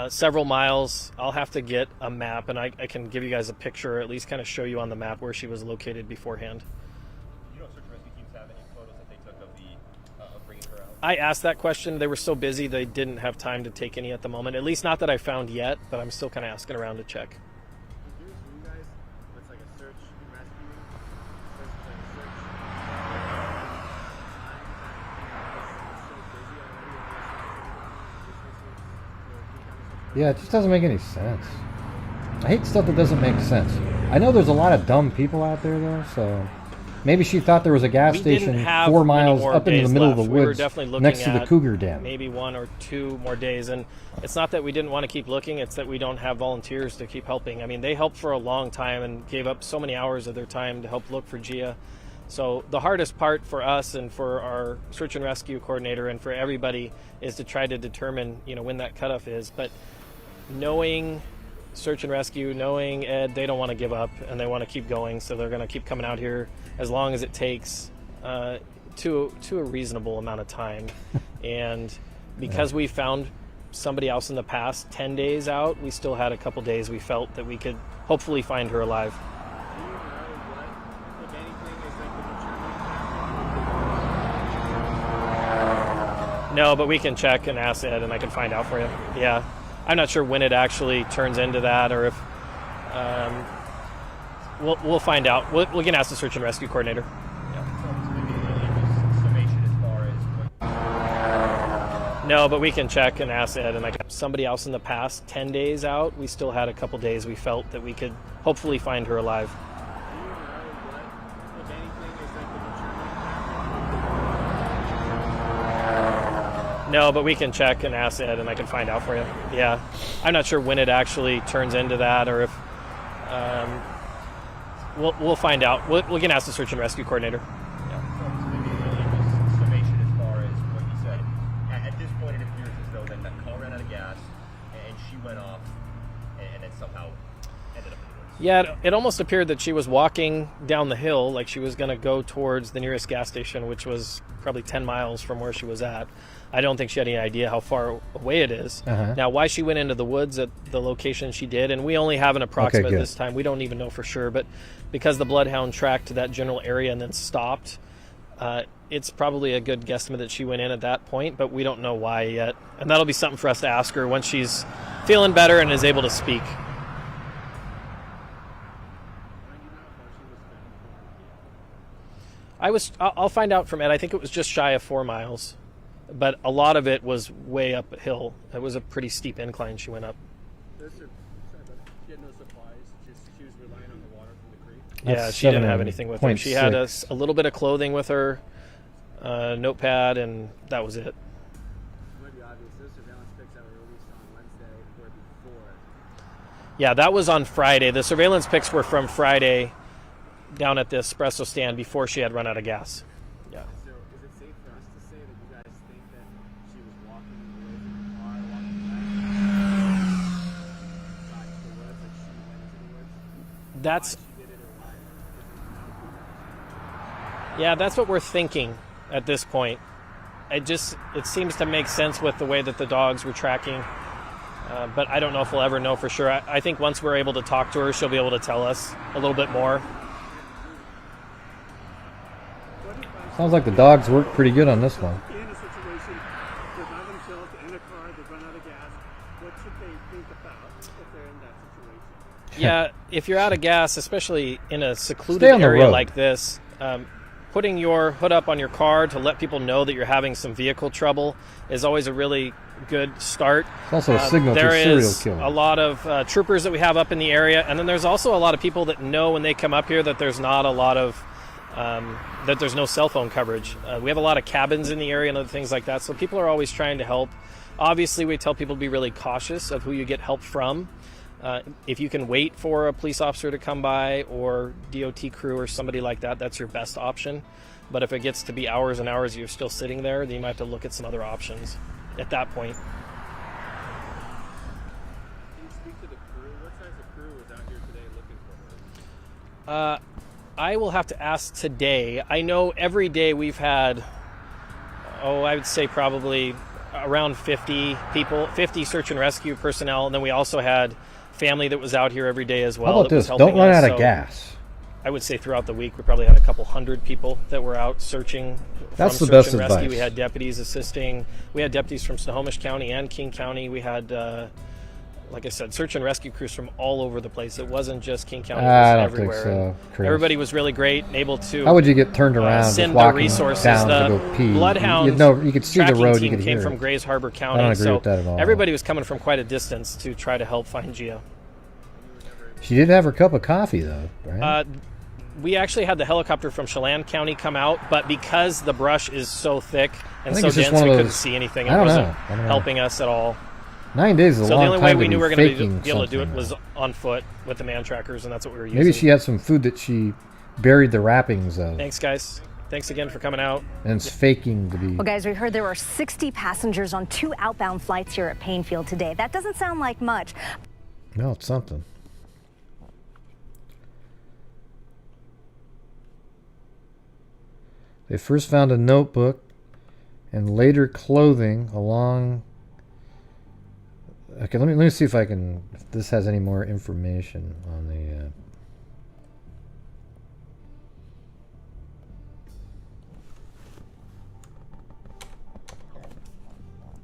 [SPEAKER 15] several miles. I'll have to get a map, and I can give you guys a picture, or at least kind of show you on the map where she was located beforehand.
[SPEAKER 17] You know, search and rescue teams have any photos that they took of bringing her out?
[SPEAKER 15] I asked that question. They were so busy they didn't have time to take any at the moment. At least not that I found yet, but I'm still kind of asking around to check.
[SPEAKER 8] Yeah, it just doesn't make any sense. I hate stuff that doesn't make sense. I know there's a lot of dumb people out there, though, so Maybe she thought there was a gas
[SPEAKER 15] We didn't
[SPEAKER 8] station
[SPEAKER 15] have
[SPEAKER 8] 4
[SPEAKER 15] many
[SPEAKER 8] miles
[SPEAKER 15] more
[SPEAKER 8] up into the
[SPEAKER 15] days
[SPEAKER 8] middle of
[SPEAKER 15] left.
[SPEAKER 8] the
[SPEAKER 15] We were
[SPEAKER 8] woods
[SPEAKER 15] definitely looking
[SPEAKER 8] next to the
[SPEAKER 15] at
[SPEAKER 8] cougar den.
[SPEAKER 15] maybe 1 or 2 more days. And it's not that we didn't want to keep looking, it's that we don't have volunteers to keep helping. I mean, they helped for a long time and gave up so many hours of their time to help look for Gia. So the hardest part for us and for our search and rescue coordinator and for everybody is to try to determine, you know, when that cutoff is. But knowing search and rescue, knowing Ed, they don't want to give up and they want to keep going. So they're going to keep coming out here as long as it takes to a reasonable amount of time. And because we found somebody else in the past 10 days out, we still had a couple days we felt that we could hopefully find her alive. No, but we can check and ask Ed, and I can find out for you. Yeah, I'm not sure when it actually turns into that, or if we'll find out. We can ask the search and rescue coordinator. No, but we can check and ask Ed, and I can. Somebody else in the past 10 days out, we still had a couple days we felt that we could hopefully find her alive. No, but we can check and ask Ed, and I can find out for you. Yeah, I'm not sure when it actually turns into that, or if we'll find out. We can ask the search and rescue coordinator.
[SPEAKER 17] Summation as far as what you said. At this point, it appears as though that car ran out of gas, and she went off, and then somehow ended up in the woods.
[SPEAKER 15] Yeah, it almost appeared that she was walking down the hill, like she was going to go towards the nearest gas station, which was probably 10 miles from where she was at. I don't think she had any idea how far away it is. Now, why she went into the woods at the location she did, and we only have an approximate this time. We don't even know for sure, but because the bloodhound tracked to that general area and then stopped, it's probably a good guesstimate that she went in at that point, but we don't know why yet. And that'll be something for us to ask her once she's feeling better and is able to speak. I'll find out from Ed. I think it was just shy of 4 miles. But a lot of it was way up a hill. It was a pretty steep incline she went up.
[SPEAKER 16] She had no supplies. She was relying on the water from the creek.
[SPEAKER 15] Yeah, she didn't have anything with her. She had a little bit of clothing with her, notepad, and that was it.
[SPEAKER 16] It might be obvious. Those surveillance pics that were released on Wednesday were before.
[SPEAKER 15] Yeah, that was on Friday. The surveillance pics were from Friday down at the espresso stand before she had run out of gas. Yeah.
[SPEAKER 16] So is it safe for us to say that you guys think that she was walking away from the car, walking back to the woods, like she went into the woods?
[SPEAKER 15] That's...
[SPEAKER 16] Why she did it or why?
[SPEAKER 15] Yeah, that's what we're thinking at this point. It seems to make sense with the way that the dogs were tracking, but I don't know if we'll ever know for sure. I think once we're able to talk to her, she'll be able to tell us a little bit more.
[SPEAKER 8] Sounds like the dogs worked pretty good on this one.
[SPEAKER 16] In a situation, they're by themselves in a car, they run out of gas. What should they think about if they're in that situation?
[SPEAKER 15] Yeah, if you're out of gas, especially in a secluded area like this, putting your hood up on your car to let people know that you're having some vehicle trouble is always a really good start.
[SPEAKER 8] It's also a signal to a serial killer.
[SPEAKER 15] There is a lot of troopers that we have up in the area, and then there's also a lot of people that know when they come up here that there's not a lot of that there's no cell phone coverage. We have a lot of cabins in the area and other things like that, so people are always trying to help. Obviously, we tell people to be really cautious of who you get help from. If you can wait for a police officer to come by or DOT crew or somebody like that, that's your best option. But if it gets to be hours and hours you're still sitting there, then you might have to look at some other options at that point.
[SPEAKER 16] Can you speak to the crew? What size of crew was out here today looking for her?
[SPEAKER 15] I will have to ask today. I know every day we've had, I would say probably around 50 people, 50 search and rescue personnel, and then we also had family that was out here every day as well.
[SPEAKER 8] How about this? Don't run out of gas.
[SPEAKER 15] I would say throughout the week we probably had a couple hundred people that were out searching.
[SPEAKER 8] That's
[SPEAKER 15] from
[SPEAKER 8] the best
[SPEAKER 15] search and
[SPEAKER 8] advice.
[SPEAKER 15] rescue. We had deputies assisting. We had deputies from Snohomish County and King County. We had, like I said, search and rescue crews from all over the place. It wasn't just King County. It was
[SPEAKER 8] I don't
[SPEAKER 15] everywhere.
[SPEAKER 8] think so, Chris.
[SPEAKER 15] Everybody was really great and able to.
[SPEAKER 8] How would you get turned around
[SPEAKER 15] send
[SPEAKER 8] just walking
[SPEAKER 15] the resources.
[SPEAKER 8] down
[SPEAKER 15] The
[SPEAKER 8] to go pee?
[SPEAKER 15] Bloodhound
[SPEAKER 8] You could see the
[SPEAKER 15] tracking
[SPEAKER 8] road.
[SPEAKER 15] team
[SPEAKER 8] You could
[SPEAKER 15] came
[SPEAKER 8] hear
[SPEAKER 15] from
[SPEAKER 8] it.
[SPEAKER 15] Grays Harbor County.
[SPEAKER 8] I don't agree
[SPEAKER 15] so
[SPEAKER 8] with that at all.
[SPEAKER 15] Everybody was coming from quite a distance to try to help find Gia.
[SPEAKER 8] She did have her cup of coffee, though, right?
[SPEAKER 15] we actually had the helicopter from Chelan County come out, but because the brush is so thick and so dense, we couldn't see anything. It wasn't helping us at all.
[SPEAKER 8] 9 days is a long time.
[SPEAKER 15] So the only way we
[SPEAKER 8] to
[SPEAKER 15] knew we were
[SPEAKER 8] going
[SPEAKER 15] to be able to do it was on foot with the man trackers, and that's what we were using.
[SPEAKER 8] Maybe she had some food that she buried the wrappings of.
[SPEAKER 15] Thanks, guys. Thanks again for coming out.
[SPEAKER 8] And it's faking to be.
[SPEAKER 19] Well, guys, we heard there were 60 passengers on 2 outbound flights here at Painfield today. That doesn't sound like much.
[SPEAKER 8] No, it's something. They first found a notebook and later clothing along. Okay, let me see if I can. If this has any more information on the.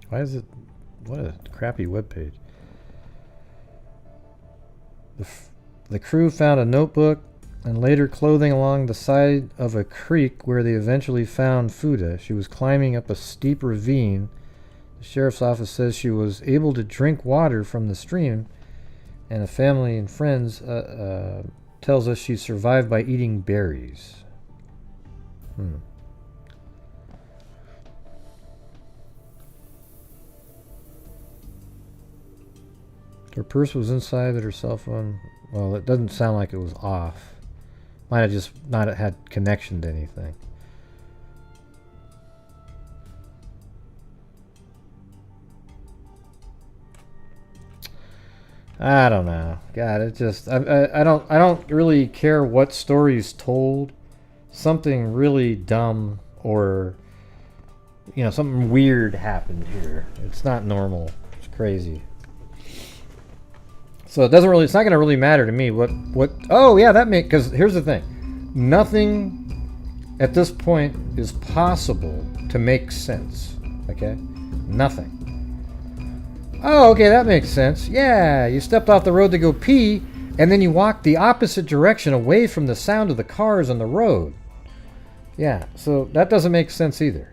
[SPEAKER 8] Why is it? What a crappy webpage. The crew found a notebook and later clothing along the side of a creek where they eventually found Fuda. She was climbing up a steep ravine. The sheriff's office says she was able to drink water from the stream, and a family and friends tells us she survived by eating berries. Her purse was inside, but her cell phone, well, it doesn't sound like it was off. Might have just not had connection to anything. I don't know. God, it just I don't really care what story's told. Something really dumb or something weird happened here. It's not normal. It's crazy. So it's not going to really matter to me what oh yeah, because here's the thing. Nothing at this point is possible to make sense. Okay? Nothing. Oh, okay, that makes sense. Yeah, you stepped off the road to go pee, and then you walked the opposite direction away from the sound of the cars on the road. Yeah, so that doesn't make sense either.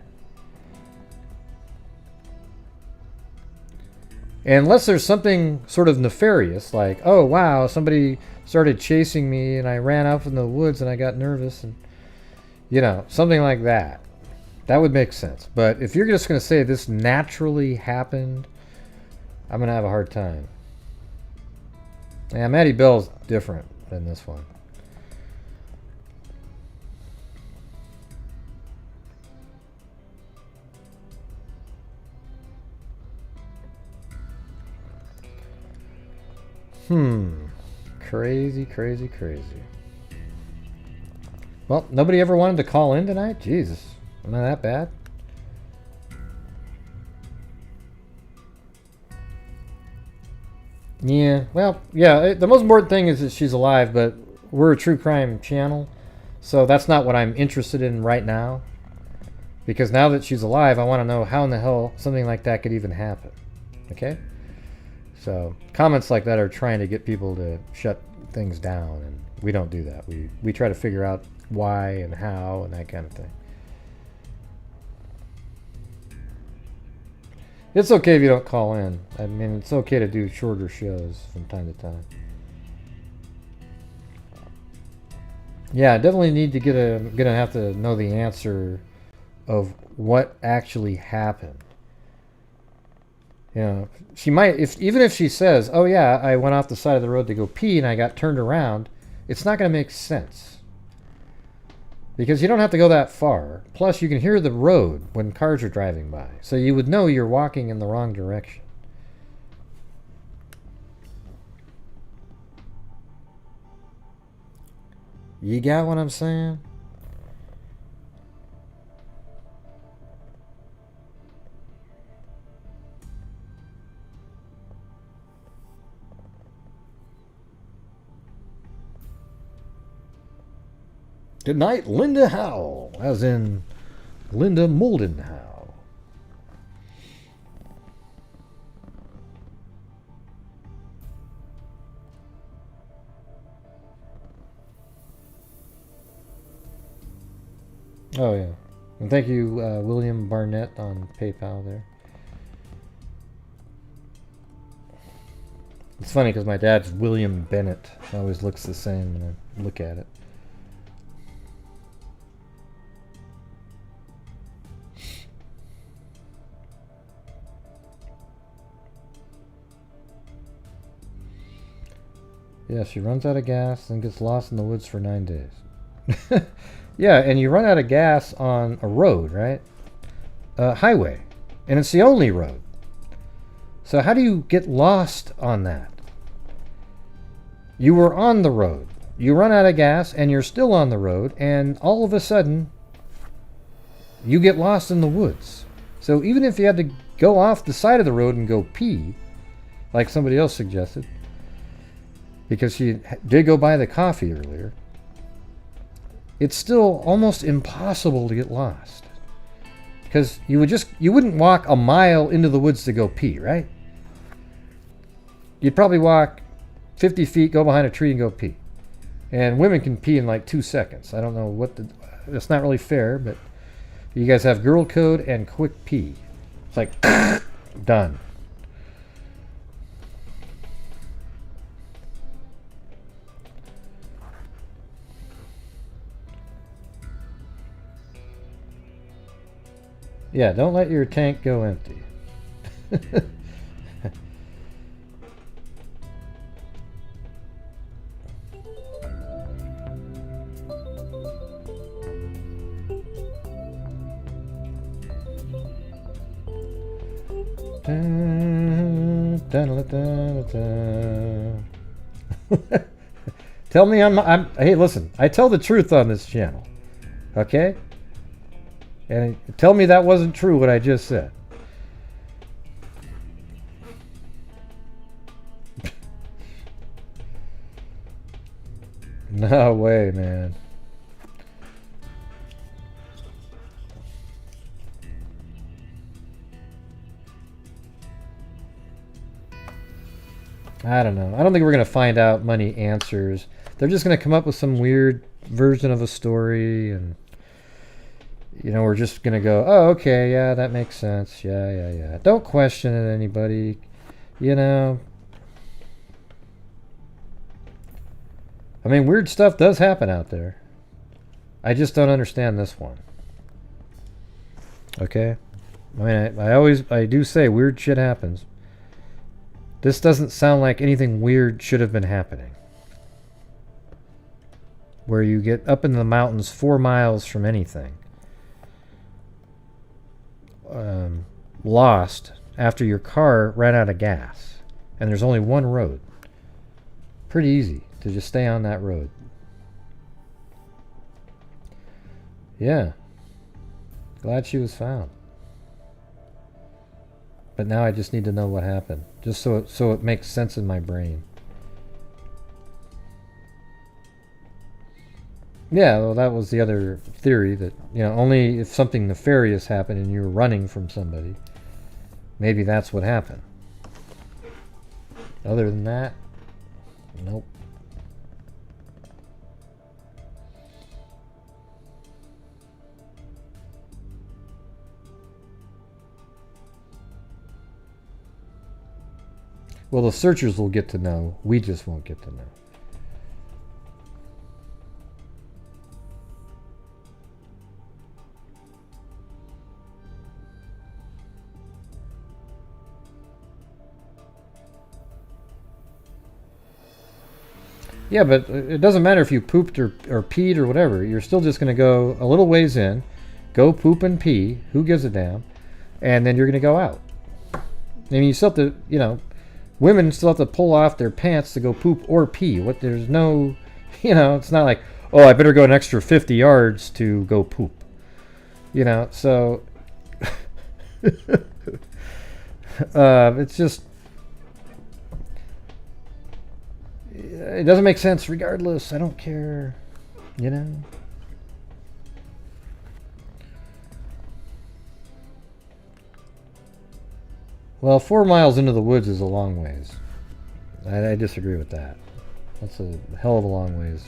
[SPEAKER 8] Unless there's something sort of nefarious, like, oh wow, somebody started chasing me and I ran off in the woods and I got nervous, and something like that. That would make sense. But if you're just going to say this naturally happened, I'm going to have a hard time. Yeah, Maddie Bell's different than this one. Crazy, crazy, crazy. Well, nobody ever wanted to call in tonight? Jesus. Am I that bad? Yeah, well, yeah, the most important thing is that she's alive, but we're a true crime channel, so that's not what I'm interested in right now. Because now that she's alive, I want to know how in the hell something like that could even happen. Okay? So, comments like that are trying to get people to shut things down, and we don't do that. We try to figure out why and how and that kind of thing. It's okay if you don't call in. I mean, it's okay to do shorter shows from time to time. Yeah, I definitely need to gonna have to know the answer of what actually happened. She might, even if she says, oh yeah, I went off the side of the road to go pee and I got turned around, it's not going to make sense. Because you don't have to go that far. Plus, you can hear the road when cars are driving by. So you would know you're walking in the wrong direction. You got what I'm saying? Good night, Linda Howell, as in Linda Moldenhau. Oh yeah, and thank you, William Barnett on PayPal there. It's funny because my dad's William Bennett. It always looks the same when I look at it. Yeah, she runs out of gas and gets lost in the woods for 9 days. Yeah, and you run out of gas on a road, right? A highway. And it's the only road. So how do you get lost on that? You were on the road. You run out of gas and you're still on the road, and all of a sudden you get lost in the woods. So even if you had to go off the side of the road and go pee, like somebody else suggested, because she did go buy the coffee earlier, it's still almost impossible to get lost. Because you wouldn't walk a mile into the woods to go pee, right? You'd probably walk 50 feet, go behind a tree and go pee. And women can pee in like 2 seconds. I don't know what it's not really fair, but you guys have girl code and quick pee. It's like, done. Yeah, don't let your tank go empty. Tell me hey, listen, I tell the truth on this channel. Okay? And tell me that wasn't true what I just said. No way, man. I don't know. I don't think we're going to find out many answers. They're just going to come up with some weird version of a story, and you know, we're just going to go, oh, okay, yeah, that makes sense. Yeah. Don't question it, anybody. You know. I mean, weird stuff does happen out there. I just don't understand this one. Okay? I mean, I do say weird shit happens. This doesn't sound like anything weird should have been happening. Where you get up in the mountains 4 miles from anything. Lost after your car ran out of gas. And there's only one road. Pretty easy to just stay on that road. Yeah. Glad she was found. But now I just need to know what happened. Just so it makes sense in my brain. Yeah, well, that was the other theory, that, you know, only if something nefarious happened and you were running from somebody, maybe that's what happened. Other than that, nope. Well, the searchers will get to know. We just won't get to know. Yeah, but it doesn't matter if you pooped or peed or whatever. You're still just going to go a little ways in, go poop and pee. Who gives a damn? And then you're going to go out. I mean, you still have to, you know, women still have to pull off their pants to go poop or pee. There's no, you know, it's not like, oh, I better go an extra 50 yards to go poop. You know, so it's just, it doesn't make sense regardless. I don't care, you know. Well, 4 miles into the woods is a long ways. I disagree with that. That's a hell of a long ways.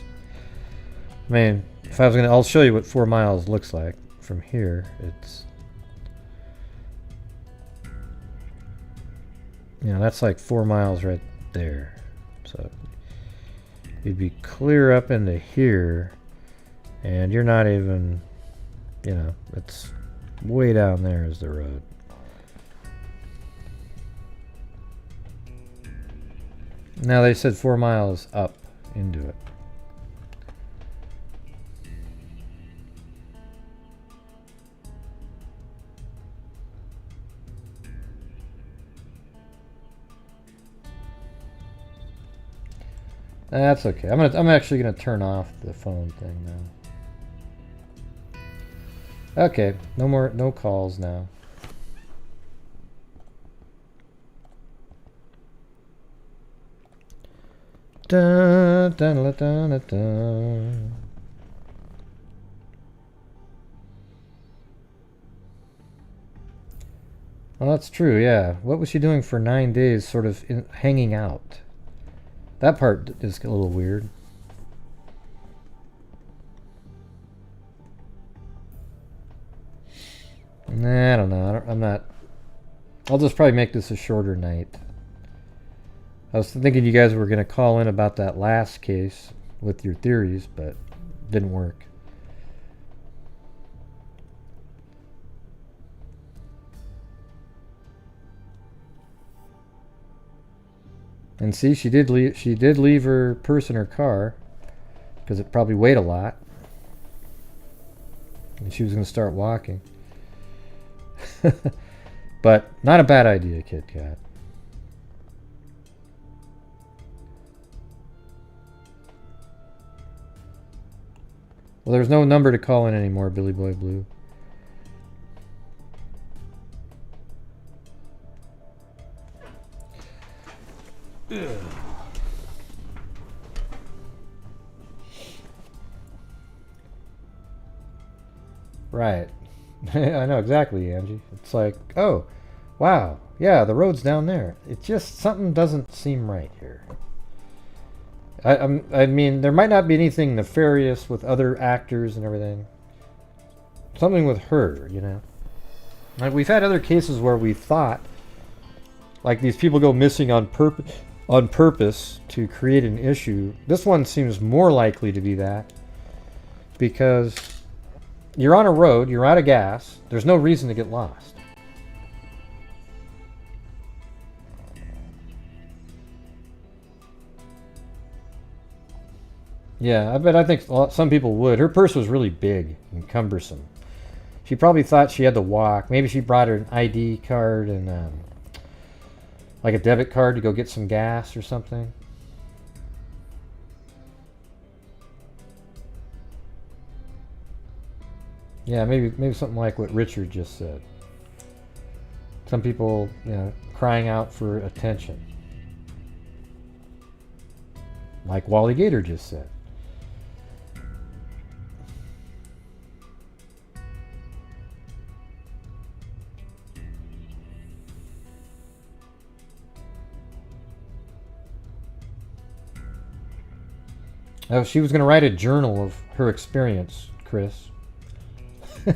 [SPEAKER 8] I mean, if I was I'll show you what 4 miles looks like from here. It's, you know, that's like 4 miles right there. So you'd be clear up into here, and you're not even, you know, it's way down there is the road. No, they said 4 miles up into it. That's okay. I'm actually gonna turn off the phone thing now. Okay, no calls now. Dun, dun, dun, dun, dun, dun. Well, that's true, yeah. What was she doing for 9 days, sort of hanging out? That part is a little weird. Nah, I don't know. I'm not... I'll just probably make this a shorter night. I was thinking you guys were going to call in about that last case with your theories, but it didn't work. And see, she did leave her purse in her car because it probably weighed a lot. And she was going to start walking. But not a bad idea, Kit Kat. Well, there's no number to call in anymore, Billy Boy Blue. Ugh. Right. I know exactly, Angie. It's like, oh, wow, yeah, the road's down there. It's just something doesn't seem right here. I mean, there might not be anything nefarious with other actors and everything. Something with her, you know. Like, we've had other cases where we thought, like, these people go missing on purpose to create an issue. This one seems more likely to be that, because you're on a road, you're out of gas, there's no reason to get lost. Yeah, I think some people would. Her purse was really big and cumbersome. She probably thought she had to walk. Maybe she brought her an ID card and like a debit card to go get some gas or something. Yeah, maybe something like what Richard just said. Some people, you know, crying out for attention. Like Wally Gator just said. Oh, she was going to write a journal of her experience, Chris. I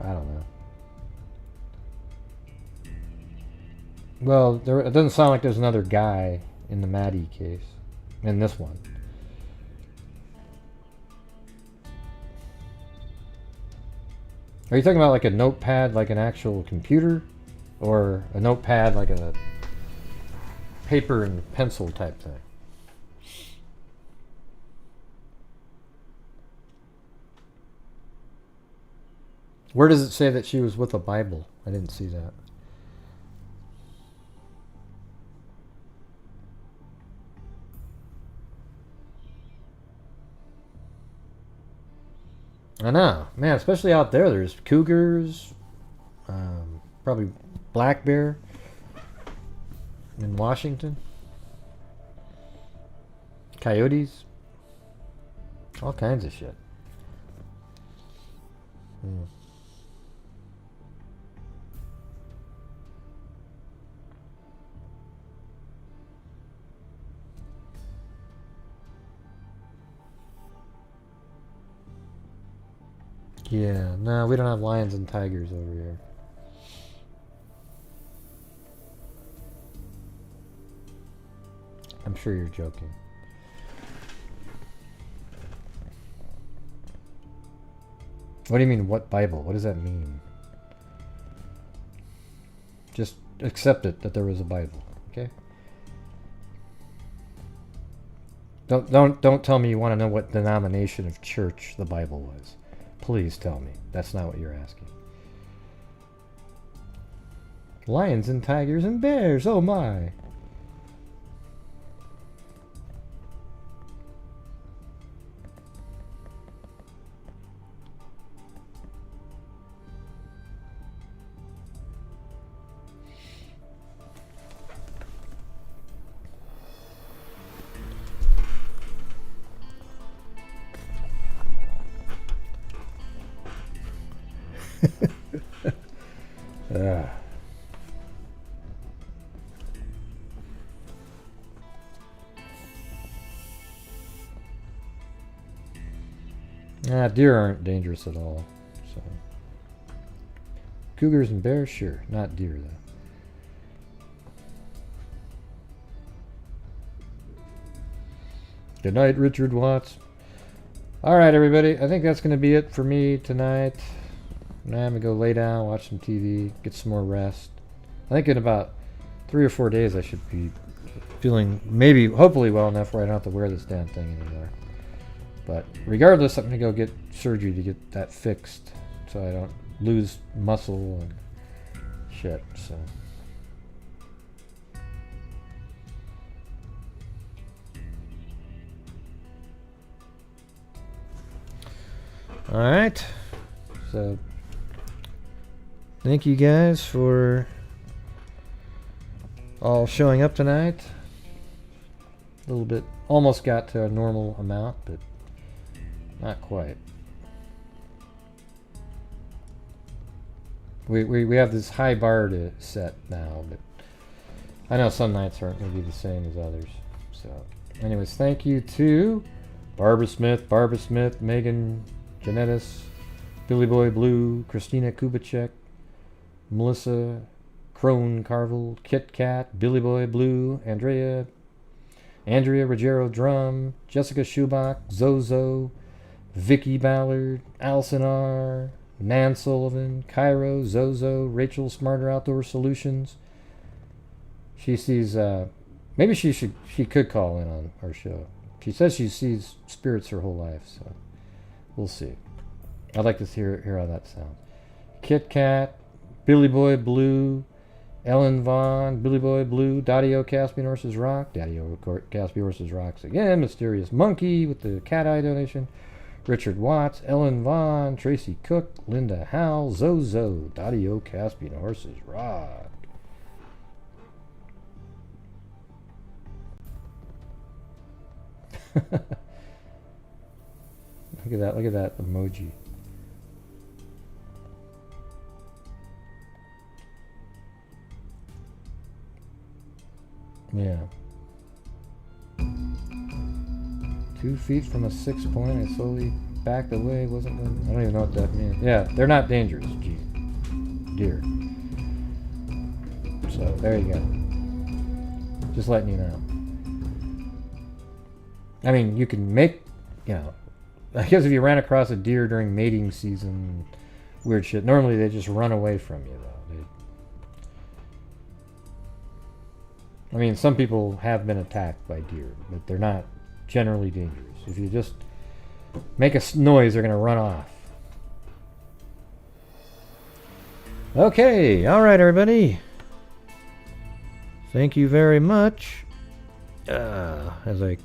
[SPEAKER 8] don't know. Well, it doesn't sound like there's another guy in the Maddie case. In this one. Are you talking about like a notepad, like an actual computer? Or a notepad, like a paper and pencil type thing? Where does it say that she was with a Bible? I didn't see that. I know. Man, especially out there, there's cougars, probably black bear in Washington, coyotes, all kinds of shit. Yeah, no, we don't have lions and tigers over here. I'm sure you're joking. What do you mean, what Bible? What does that mean? Just accept it that there was a Bible. Okay. Don't tell me you want to know what denomination of church the Bible was. Please tell me. That's not what you're asking. Lions and tigers and bears. Oh my. Deer aren't dangerous at all. So, cougars and bears, sure, not deer though. Good night, Richard Watts. All right, everybody. I think that's going to be it for me tonight. I'm going to go lay down, watch some TV, get some more rest. I think in about 3 or 4 days I should be feeling maybe, hopefully well enough where I don't have to wear this damn thing anymore. But regardless, I'm going to go get surgery to get that fixed so I don't lose muscle and shit. So. All right. So thank you guys for all showing up tonight. A little bit, almost got to a normal amount, but not quite. We have this high bar to set now, but I know some nights aren't going to be the same as others. So, anyways, thank you to Barbara Smith, Megan Janetis, Billy Boy Blue, Christina Kubacek, Melissa Crone Carvel, Kit Kat, Billy Boy Blue, Andrea Ruggiero Drum, Jessica Schubach, Zozo, Vicky Ballard, Allison R, Nan Sullivan, Cairo, Zozo, Rachel Smarter Outdoor Solutions. She sees, maybe she could call in on our show. She says she sees spirits her whole life, so we'll see. I'd like to hear how that sounds. Kit Kat, Billy Boy Blue, Ellen Vaughn, Billy Boy Blue, Daddy-O Caspian Horses Rock, Daddy-O Caspian Horses Rocks again, Mysterious Monkey with the cat eye donation, Richard Watts, Ellen Vaughn, Tracy Cook, Linda Howell, Zozo, Daddy-O Caspian Horses Rock. Look at that emoji. Yeah. 2 feet from a 6 point, I slowly backed away. I don't even know what that means. Yeah, they're not dangerous, deer. So there you go. Just letting you know. I mean, you can make, I guess if you ran across a deer during mating season, weird shit. Normally they just run away from you, though. I mean, some people have been attacked by deer, but they're not generally dangerous. If you just make a noise, they're going to run off. Okay, all right, everybody. Thank you very much. As I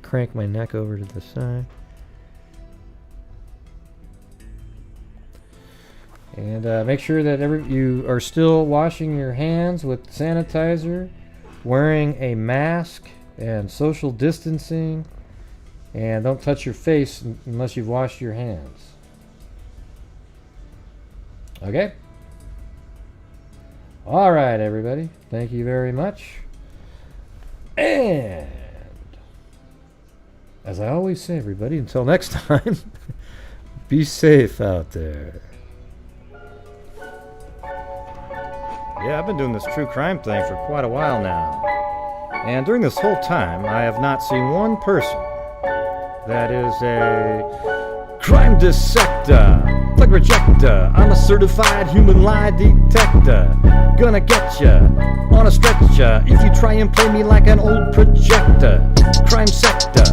[SPEAKER 8] crank my neck over to the side. And make sure that you are still washing your hands with sanitizer, wearing a mask, and social distancing, and don't touch your face unless you've washed your hands. Okay? All right, everybody. Thank you very much. And as I always say, everybody, until next time, be safe out there. Yeah, I've been doing this true crime thing for quite a while now. And during this whole time, I have not seen one person that is a crime dissector. Like
[SPEAKER 1] rejector. I'm a certified human lie detector. Gonna get ya on a stretcher if you try and play me like an old projector. Crime sector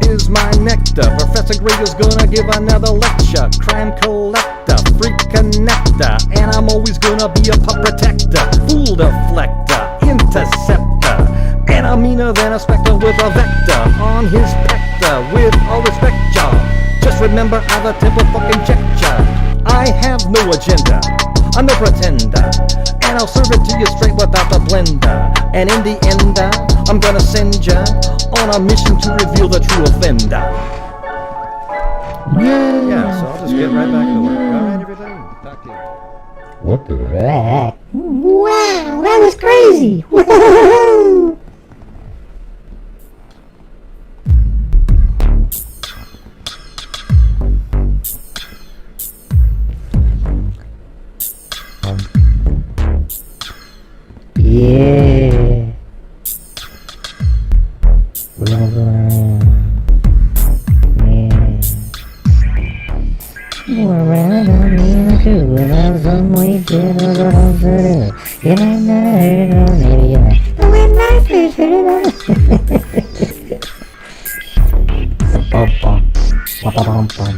[SPEAKER 1] is my nectar. Professor Grader's gonna give another lecture. Crime collector, freak connector, and I'm always gonna be a pup protector. Fool deflector, interceptor, and I'm meaner than a spectre with a vector on his pector. With all respect, y'all, just remember I've a temple fucking check ya. I have no agenda, I'm no pretender, and I'll serve it to you straight without the blender. And in the end, I'm gonna send ya on a mission to reveal the true offender. Yeah, so I'll just get right back to work. Alright, everybody? Talk to you.
[SPEAKER 9] What the heck? Wow, that was crazy! Whoa! Yeah. We're all going around. Yeah. We're around on me and the crew without some way to the house for it. You might not heard or maybe you might. But when I first heard it, bum bum. Bum bum bum.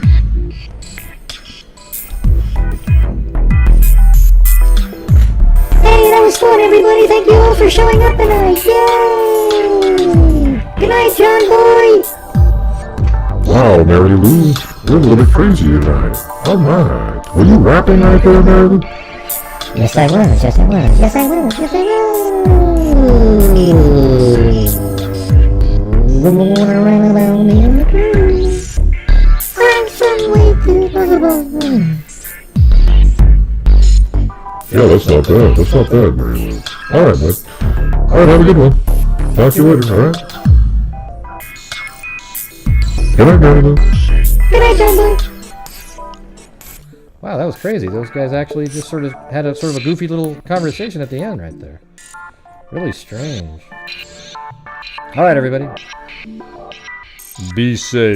[SPEAKER 9] Hey, that was fun, everybody. Thank you all for showing up tonight. Yay! Good night, John Boy.
[SPEAKER 20] Wow, Mary Lou, you're a little bit crazy tonight. Alright. Were you rapping right there, Mary Lou?
[SPEAKER 9] Yes, I was. Yes, I was. Yes, I was. Yes, I was. Rolling around me in the trees. Find some way to possible.
[SPEAKER 20] Yeah, that's not bad. That's not bad, Mary Lou. Alright, bud. Alright, have a good one. Talk to you later, alright? Good night, Mary Lou.
[SPEAKER 9] Good night, John Boy.
[SPEAKER 8] Wow, that was crazy. Those guys actually just sort of had a sort of a goofy little conversation at the end right there. Really strange. Alright, everybody.
[SPEAKER 1] Be safe.